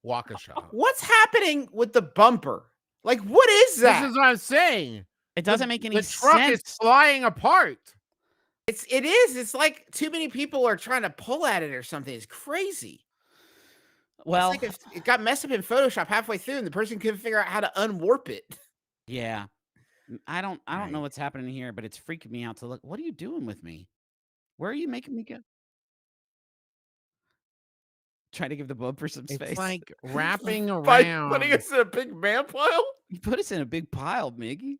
Waukesha. What's happening with the bumper? Like, what is that? This is what I'm saying. It doesn't make any The truck sense. is flying apart. It is. It's like too many people are trying to pull at it or something. It's crazy. Well, It's like it got messed up in Photoshop halfway through, and the person couldn't figure out how to unwarp it. yeah. I don't Right. know what's happening here, but it's freaking me out to look. What are you doing with me? Where are you making me go? Trying to give the bumper some space. It's like wrapping By around. putting us in a big man pile. You put us in a big pile, Miggy.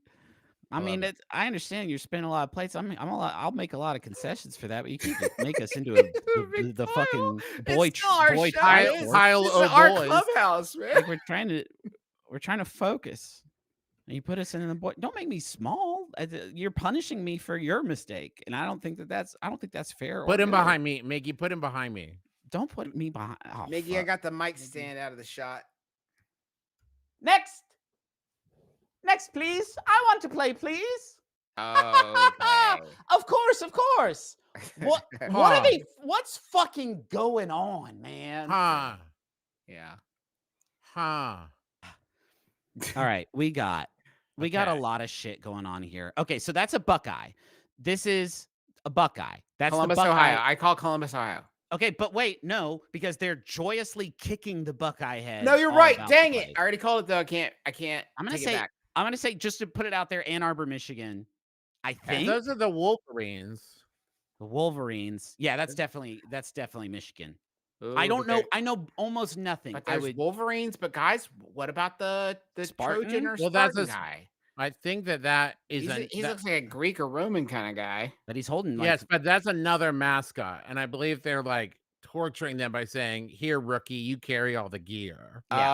I Love mean, it. I understand you're spinning a lot of plates. I'll make a lot of concessions for that, but you can't just make us into the Big the pile. fucking It's boy still our boy show. trial It's- force. Pile This of is our boys. clubhouse, man. Like we're trying to focus. And you put us in the boy. Don't make me small. You're punishing me for your mistake, and I don't think that's fair. Put or him good. behind me, Miggy. Put him behind me. Don't put me behind. Oh, Miggy, I fuck. got the mic stand out of the shot. Next, please. I want to play, please. Oh, Of course. What are they? What's fucking going on, man? Huh. yeah. Huh. All right, we got We got a Okay. lot of shit going on here. Okay, so that's a Buckeye. This is a Buckeye. That's Columbus, the Buckeye. Ohio. I call Columbus, Ohio. Okay, but wait, no, because they're joyously kicking the Buckeye head. No, you're all right. about the Dang it. place. I already called it though. I can't I'm gonna take say it back. I'm gonna say, just to put it out there, Ann Arbor, Michigan. I think Those are the Wolverines. the Wolverines. Yeah, that's definitely Michigan. I Ooh, don't but know. there- I know almost nothing. But I there's would. Wolverines. But guys, what about the Spartan? Trojan or Well, that's Spartan a- guy? I think that is He looks like a Greek or Roman kind of guy. But he's holding like. yes, but that's another mascot, and I believe they're like torturing them by saying, "Here, rookie, you carry all the gear." Yeah.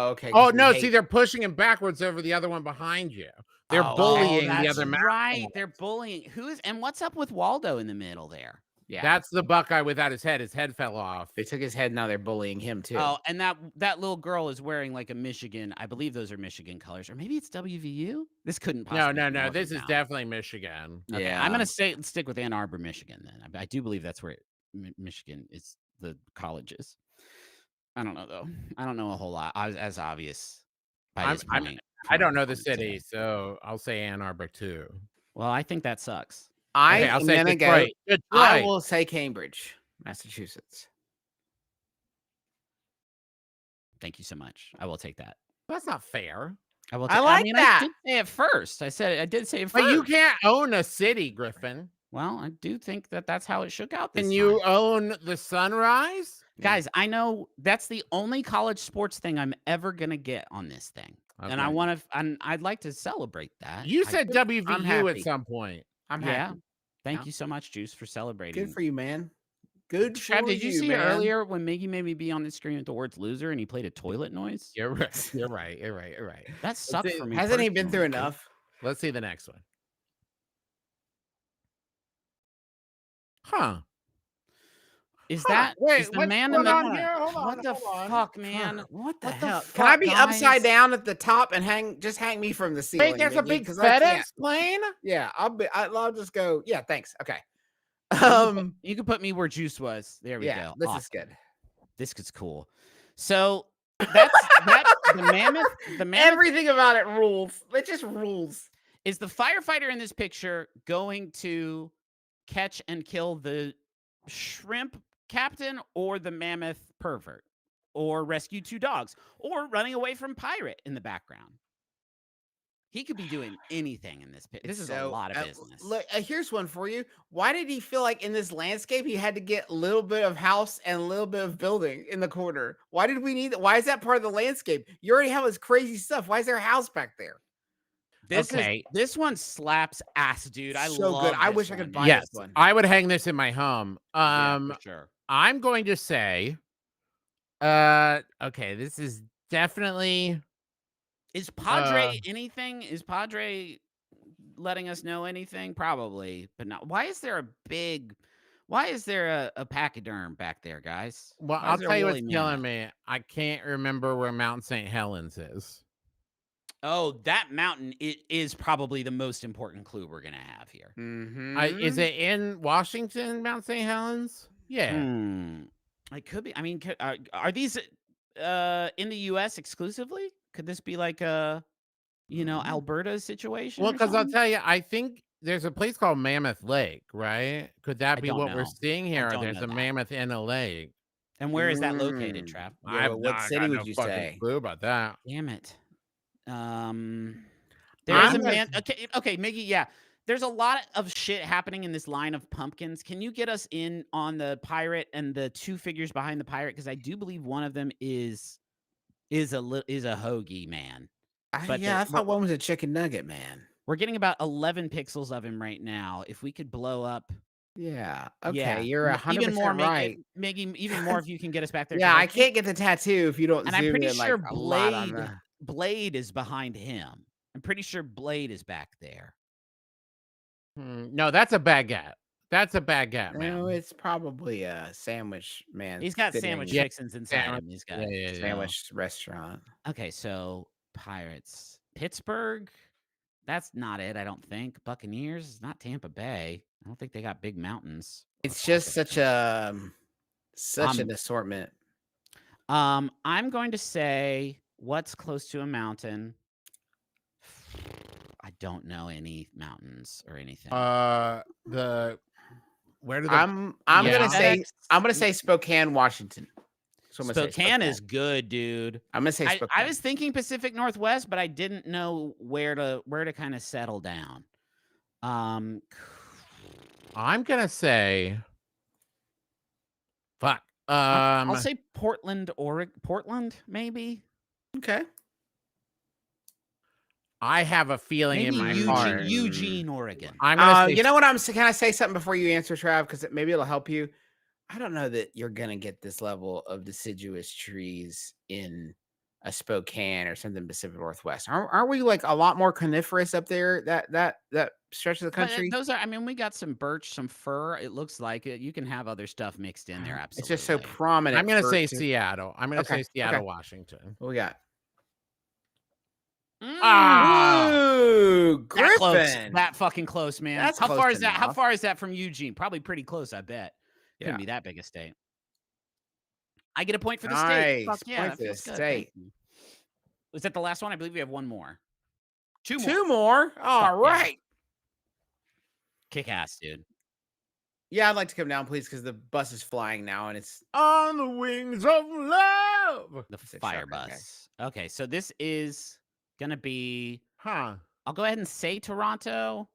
Oh, okay. Oh 'cause we no! hate- See, they're pushing him backwards over the other one behind you. They're Oh, bullying the that's other mascot. right. They're bullying. Who is? And what's up with Waldo in the middle there? Yeah, That's the Buckeye without his head. His head fell off. they took his head. Now they're bullying him too. Oh, and that little girl is wearing like a Michigan. I believe those are Michigan colors, or maybe it's WVU. This couldn't No, possibly. no, be no. Northern This is Cal. definitely Michigan. Okay, Yeah. I'm gonna stick with Ann Arbor, Michigan. Then I do believe that's where Michigan is. The colleges. I don't know though. I don't know a whole lot. As obvious by this point. I don't from know the today. city, so I'll say Ann Arbor too. Well, I think that sucks. I I'll am say gonna Detroit. go. Detroit. I will say Cambridge, Massachusetts. Thank you so much. I will take that. That's not fair. I will. I like I that. did say it first. I did say it first. But you can't own a city, Griffin. Well, I do think that's how it shook out. This Can time. you own the sunrise? Guys, I know that's the only college sports thing I'm ever gonna get on this thing, and I Okay. want to. And I'd like to celebrate that. You I said do. WVU at happy. some point. I'm Yeah. happy. Thank Yeah. you so much, Juice, for celebrating. Good for you, man. Good Trav, for did you see man. earlier when Miggy made me be on the screen with the words loser and he played a toilet noise? You're right. You're right. You're right. You're right. That sucked for me. Hasn't he been through personally. enough? Let's see the next one. Huh. Is Huh. that Wait, is the what's man in going the on here? Hold what on, the hold on. fuck, man? What the What the hell? fuck, Can I be upside guys? down at the top and hang me from the ceiling? Wait, there's a Miggy? big 'Cause I can't. FedEx plane? Yeah, I'll just go. Yeah, thanks. Okay. You can put me where Juice was. There we Yeah, go. this Awesome. is good. This is cool. So that's the mammoth. The mammoth Everything about it rules. It just rules. is the firefighter in this picture going to catch and kill the shrimp captain or the mammoth pervert or rescue two dogs or running away from pirate in the background? He could be doing anything in this picture. This is a lot of business. Look, here's one for you. Why did he feel like in this landscape he had to get a little bit of house and a little bit of building in the corner? Why did we need that? Why is that part of the landscape? You already have this crazy stuff. Why is there a house back there? This one slaps ass, dude. I So love good. I this wish I could one. buy Yes, this one. I would hang this in my home. Yeah, for sure. I'm going to say, okay, this is definitely. Is Padre anything? Is Padre letting us know anything? Probably, but not. Why is there a pachyderm back there, guys? Well, Why I'll is there tell a you what's woolly killing mammoth? me. I can't remember where Mount St. Helens is. Oh, that mountain is probably the most important clue we're gonna have here. Is it in Washington, Mount St. Helens? Yeah. It could be. I mean, are these in the U.S. exclusively? Could this be like a, Alberta situation? Well, or because I'll something? tell you, I think there's a place called Mammoth Lake, right? Could that I be don't what we're know. seeing here? Or don't there's know a that. mammoth in a lake. And where is that located, Trav? Yeah, but what city would you fucking say? clue about that. Damn it. There is I'm a gonna- man. Okay, Miggy. Yeah, there's a lot of shit happening in this line of pumpkins. Can you get us in on the pirate and the two figures behind the pirate? Because I do believe one of them is a hoagie man. But I thought one was a chicken nugget, man. We're getting about 11 pixels of him right now. If we could blow up. Yeah. Okay, Yeah, you're 100% even more, right. Miggy, even more if you can get us back there. Yeah, 'cause I can't get the tattoo if you don't And zoom I'm pretty in sure like a lot on the... Blade is behind him. I'm pretty sure Blade is back there. No, that's a baguette. That's a baguette, man. No, it's probably a sandwich man. He's got sitting sandwich in fixins inside Sandwich- him. He's got yeah. a sandwich restaurant. Okay, so Pirates, Pittsburgh. That's not it. I don't think. Buccaneers is not Tampa Bay. I don't think they got big mountains. or It's just pockets. such an assortment. I'm going to say what's close to a mountain. I don't know any mountains or anything. Where do the I'm Yeah. gonna say Spokane, Washington. So I'm gonna say Spokane is good, dude. I'm gonna say I Spokane. was thinking Pacific Northwest, but I didn't know where to kind of settle down. I'm gonna say fuck. I'll say Portland, Oregon. Portland, maybe. Okay. I have a feeling Maybe in my heart. Eugene, Oregon. I'm gonna say You know what can I say something before you answer, Trav? Because maybe it'll help you. I don't know that you're gonna get this level of deciduous trees in a Spokane or something Pacific Northwest. Aren't we like a lot more coniferous up there? That stretch of the But, country. those are. I mean, we got some birch, some fir. It looks like it. You can have other stuff mixed in there. Absolutely. It's just so prominent. I'm gonna for say it to- Seattle. I'm gonna say Seattle, okay. Washington. What we got? Ah, Ooh, That close. Griffin. That fucking close, man. That's How close far is that? How enough. far is that from Eugene? Probably pretty close, I bet. Couldn't Yeah. be that big a state. I get a point for the state. Fuck Nice. yeah, Point that for the feels good. state. Thank you. Was that the last one? I believe we have one more. Two more. Two more. All yeah. right. Kick ass, dude. Yeah, I'd like to come down, please, because the bus is flying now, and it's on the wings of love. The It's a fire Shrek, okay. bus. Okay, so this is gonna be. Huh. I'll go ahead and say Toronto,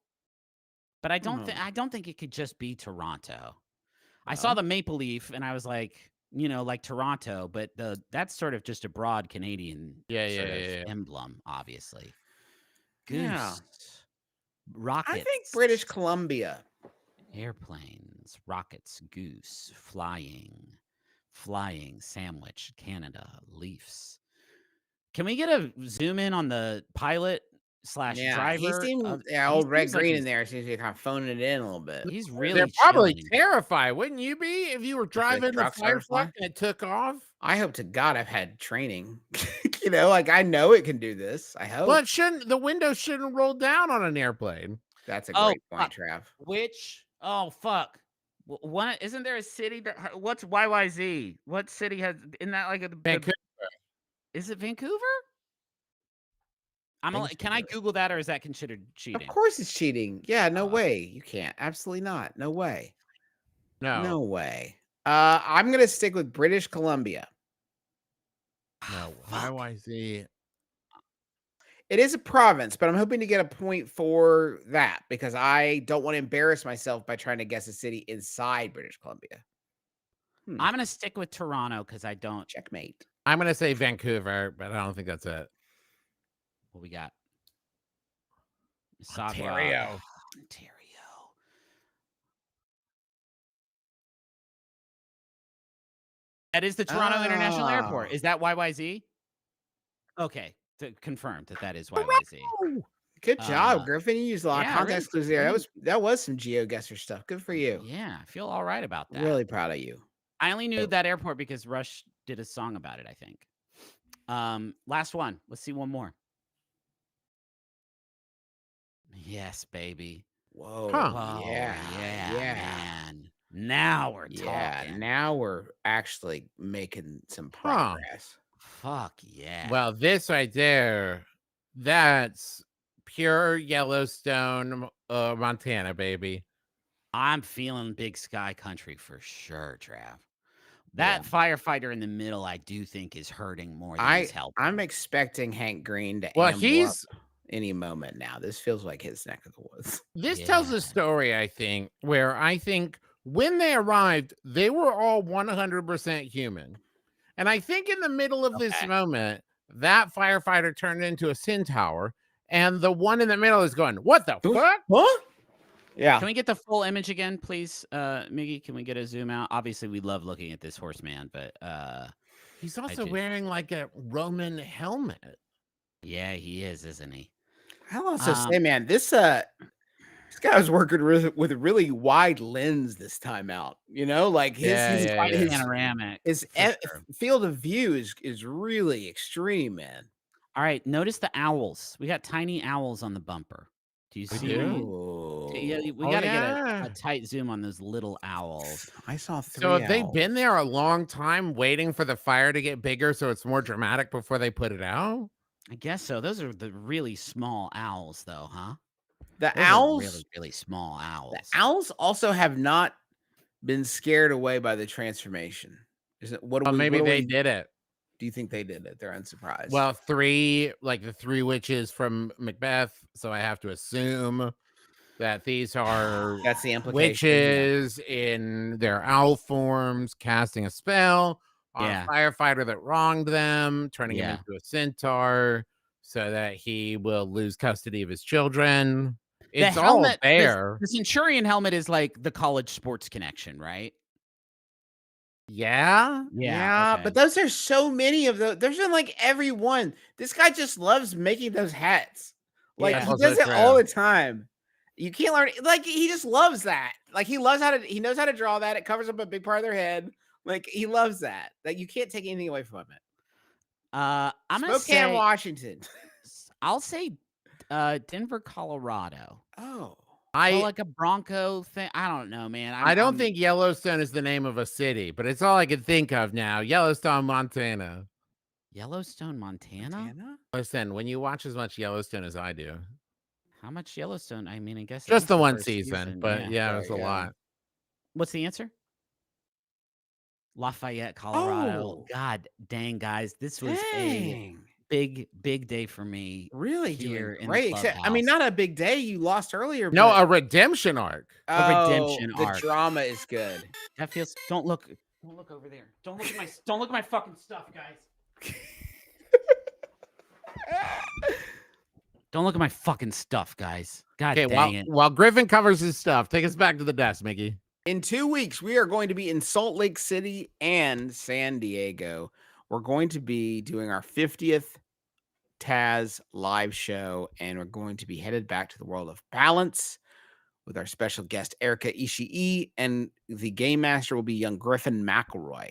but I don't think Hmm. I don't think it could just be Toronto. I saw the maple leaf and I was like, like Toronto, but that's sort of just a broad Canadian Yeah. emblem, obviously. Goose, Yeah. rockets. I think British Columbia. Airplanes, rockets, goose, flying, sandwich, Canada, leafs. Can we get a zoom in on the pilot / driver? He seemed old Red Green in there seems to be kind of phoning it in a little bit. He's really They're probably chilling. terrified, wouldn't you be if you were driving the truck started Firefly flying? and it took off? I hope to God I've had training. Like I know it can do this. I hope. Well, the window shouldn't roll down on an airplane. That's a Oh, great point, fuck. Trav. Which? Oh fuck! What? Isn't there a city that? What's YYZ? What city has? Isn't that like a Vancouver. Is it Vancouver? Think Can I so. Google that, or is that considered Of cheating? course it's cheating. Yeah, no way. You can't. Absolutely not. No way. No way. I'm gonna stick with British Columbia. No. YYZ. It is a province, but I'm hoping to get a point for that because I don't want to embarrass myself by trying to guess a city inside British Columbia. I'm gonna stick with Toronto because I don't. Checkmate. I'm gonna say Vancouver, but I don't think that's it. What we got? Ontario. That is the Toronto International Airport. Oh. Is that YYZ? Okay, confirmed that is YYZ. Good job, Griffin. You used a lot of yeah, context clues there. That was some GeoGuessr stuff. Good for you. Yeah, I feel all right about that. Really proud of you. I only knew that airport because Rush did a song about it, I think. Last one. Let's see one more. Yes, baby. Whoa. Huh. Whoa, Yeah. man. Now we're talking. Yeah. Now we're actually making some progress. Fuck yeah. Well, this right there, that's pure Yellowstone, Montana, baby. I'm feeling big sky country for sure, Trav. That firefighter in the middle, I do think, is hurting more than he's helping. I'm expecting Hank Green to Well, amble he's up any moment now. This feels like his neck of the woods. This tells a story, I think, where I think when they arrived, they were all 100% human. And I think in the middle of this moment, that firefighter turned into a centaur, and the one in the middle is going, "What the fuck?" Huh? Yeah. Can we get the full image again, please, Miggy? Can we get a zoom out? Obviously, we love looking at this horseman, but he's also wearing like a Roman helmet. Yeah, he is, isn't he? I'll also say, man, this guy was working with a really wide lens this time out. Like his panoramic. His field of view is really extreme, man. All right, notice the owls. We got tiny owls on the bumper. Do you see? Yeah, we gotta get a tight zoom on those little owls. I saw 3. So have they been there a long time waiting for the fire to get bigger so it's more dramatic before they put it out? I guess so. Those are the really small owls, though, huh? The Those are owls, really, really small owls. the owls also have not been scared away by the transformation. Is it what do we? maybe what do they we- did it. Do you think they did it? They're unsurprised. Well, the three witches from Macbeth. So I have to assume that these are that's the implication. witches in their owl forms casting a spell on Yeah. a firefighter that wronged them, turning him Yeah. into a centaur so that he will lose custody of his children. It's all there. The Centurion helmet is like the college sports connection, right? Yeah. Yeah, okay. but those are so many of those. There's been like every one. This guy just loves making those hats. Like Yeah. he That's does it also all true. the time. You can't learn. Like he just loves that. Like he knows how to draw that. It covers up a big part of their head. Like he loves that. Like you can't take anything away from it. I'm gonna Spokane, say, Washington. I'll say Denver, Colorado. Oh, Well, like a Bronco thing. I don't know, man. I don't think Yellowstone is the name of a city, but it's all I can think of now. Yellowstone, Montana. Yellowstone, Montana? Listen, when you watch as much Yellowstone as I do, How much Yellowstone? I mean, I guess at just least the one first season, but yeah, it was a lot. What's the answer? Lafayette, Colorado. Oh. God dang, guys, this was a big, big day for me. really here doing in the great. Except, I mean, clubhouse. not a big day. You lost earlier. No, but- a redemption arc. a redemption the arc. drama is good. That feels. Don't look over there. Don't look at my fucking stuff, guys. Don't look at my fucking stuff, guys. God Okay, dang it. while Griffin covers his stuff, take us back to the desk, Miggy. In 2 weeks, we are going to be in Salt Lake City and San Diego. We're going to be doing our 50th Taz live show, and we're going to be headed back to the world of balance with our special guest, Erica Ishii, and the game master will be young Griffin McElroy,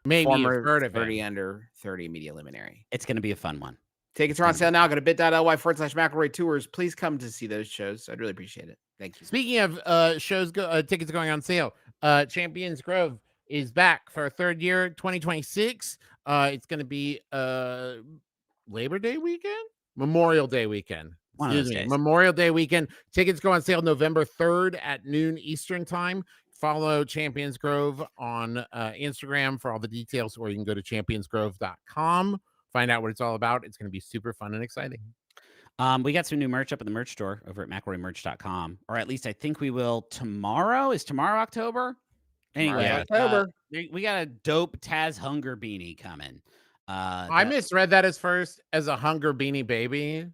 Maybe you've former heard of 30 him. under 30 media luminary. It's gonna be a fun one. Tickets are on sale now. Go to bit.ly/McElroy Tours. Please come to see those shows. I'd really appreciate it. Thank you. Speaking of tickets going on sale, Champions Grove is back for a third year, 2026. It's going to be Labor Day weekend, Memorial Day weekend. One of those days. Memorial Day weekend. Tickets go on sale November 3rd at noon Eastern time. Follow Champions Grove on Instagram for all the details, or you can go to championsgrove.com. Find out what it's all about. It's going to be super fun and exciting. We got some new merch up in the merch store over at McElroymerch.com, or at least I think we will tomorrow. Is tomorrow October? Anyway, October. We got a dope Taz Hunger beanie coming. I misread that as a Hunger Beanie Baby.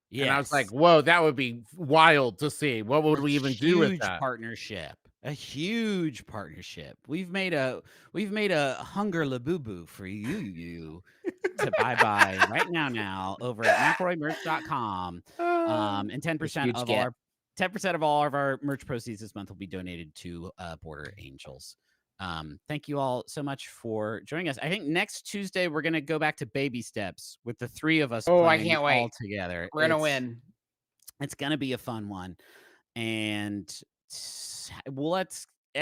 Yeah, And I was like, whoa, that would be wild to see. What would we even do with that? Partnership. A huge partnership. We've made a Hunger Labubu for you to buy right now over at McElroymerch.com. And 10% of all of our merch proceeds this month will be donated to Border Angels. Thank you all so much for joining us. I think next Tuesday we're gonna go back to baby steps with the three of us. Oh, I playing can't wait. all together. We're going to win. It's gonna be a fun one, and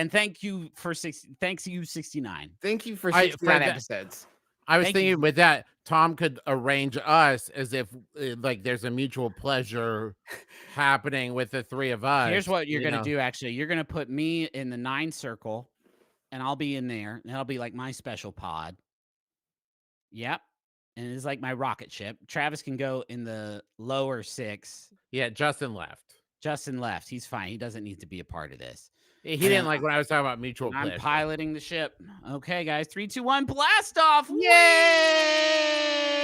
thank you for 69. Thank you for I- 69 for that- episodes. I was Thank you. thinking with that, Tom could arrange us as if like there's a mutual pleasure happening with the three of us. Here's what you're you gonna know. do. Actually, you're gonna put me in the 9 circle, and I'll be in there, and that'll be like my special pod. Yep, and it's like my rocket ship. Travis can go in the lower 6. Yeah, Justin left. Justin left. He's fine. He doesn't need to be a part of this. He didn't like when I was talking about mutual I'm pleasure. piloting the ship. Okay, guys. 3, 2, 1. Blast off! Yay!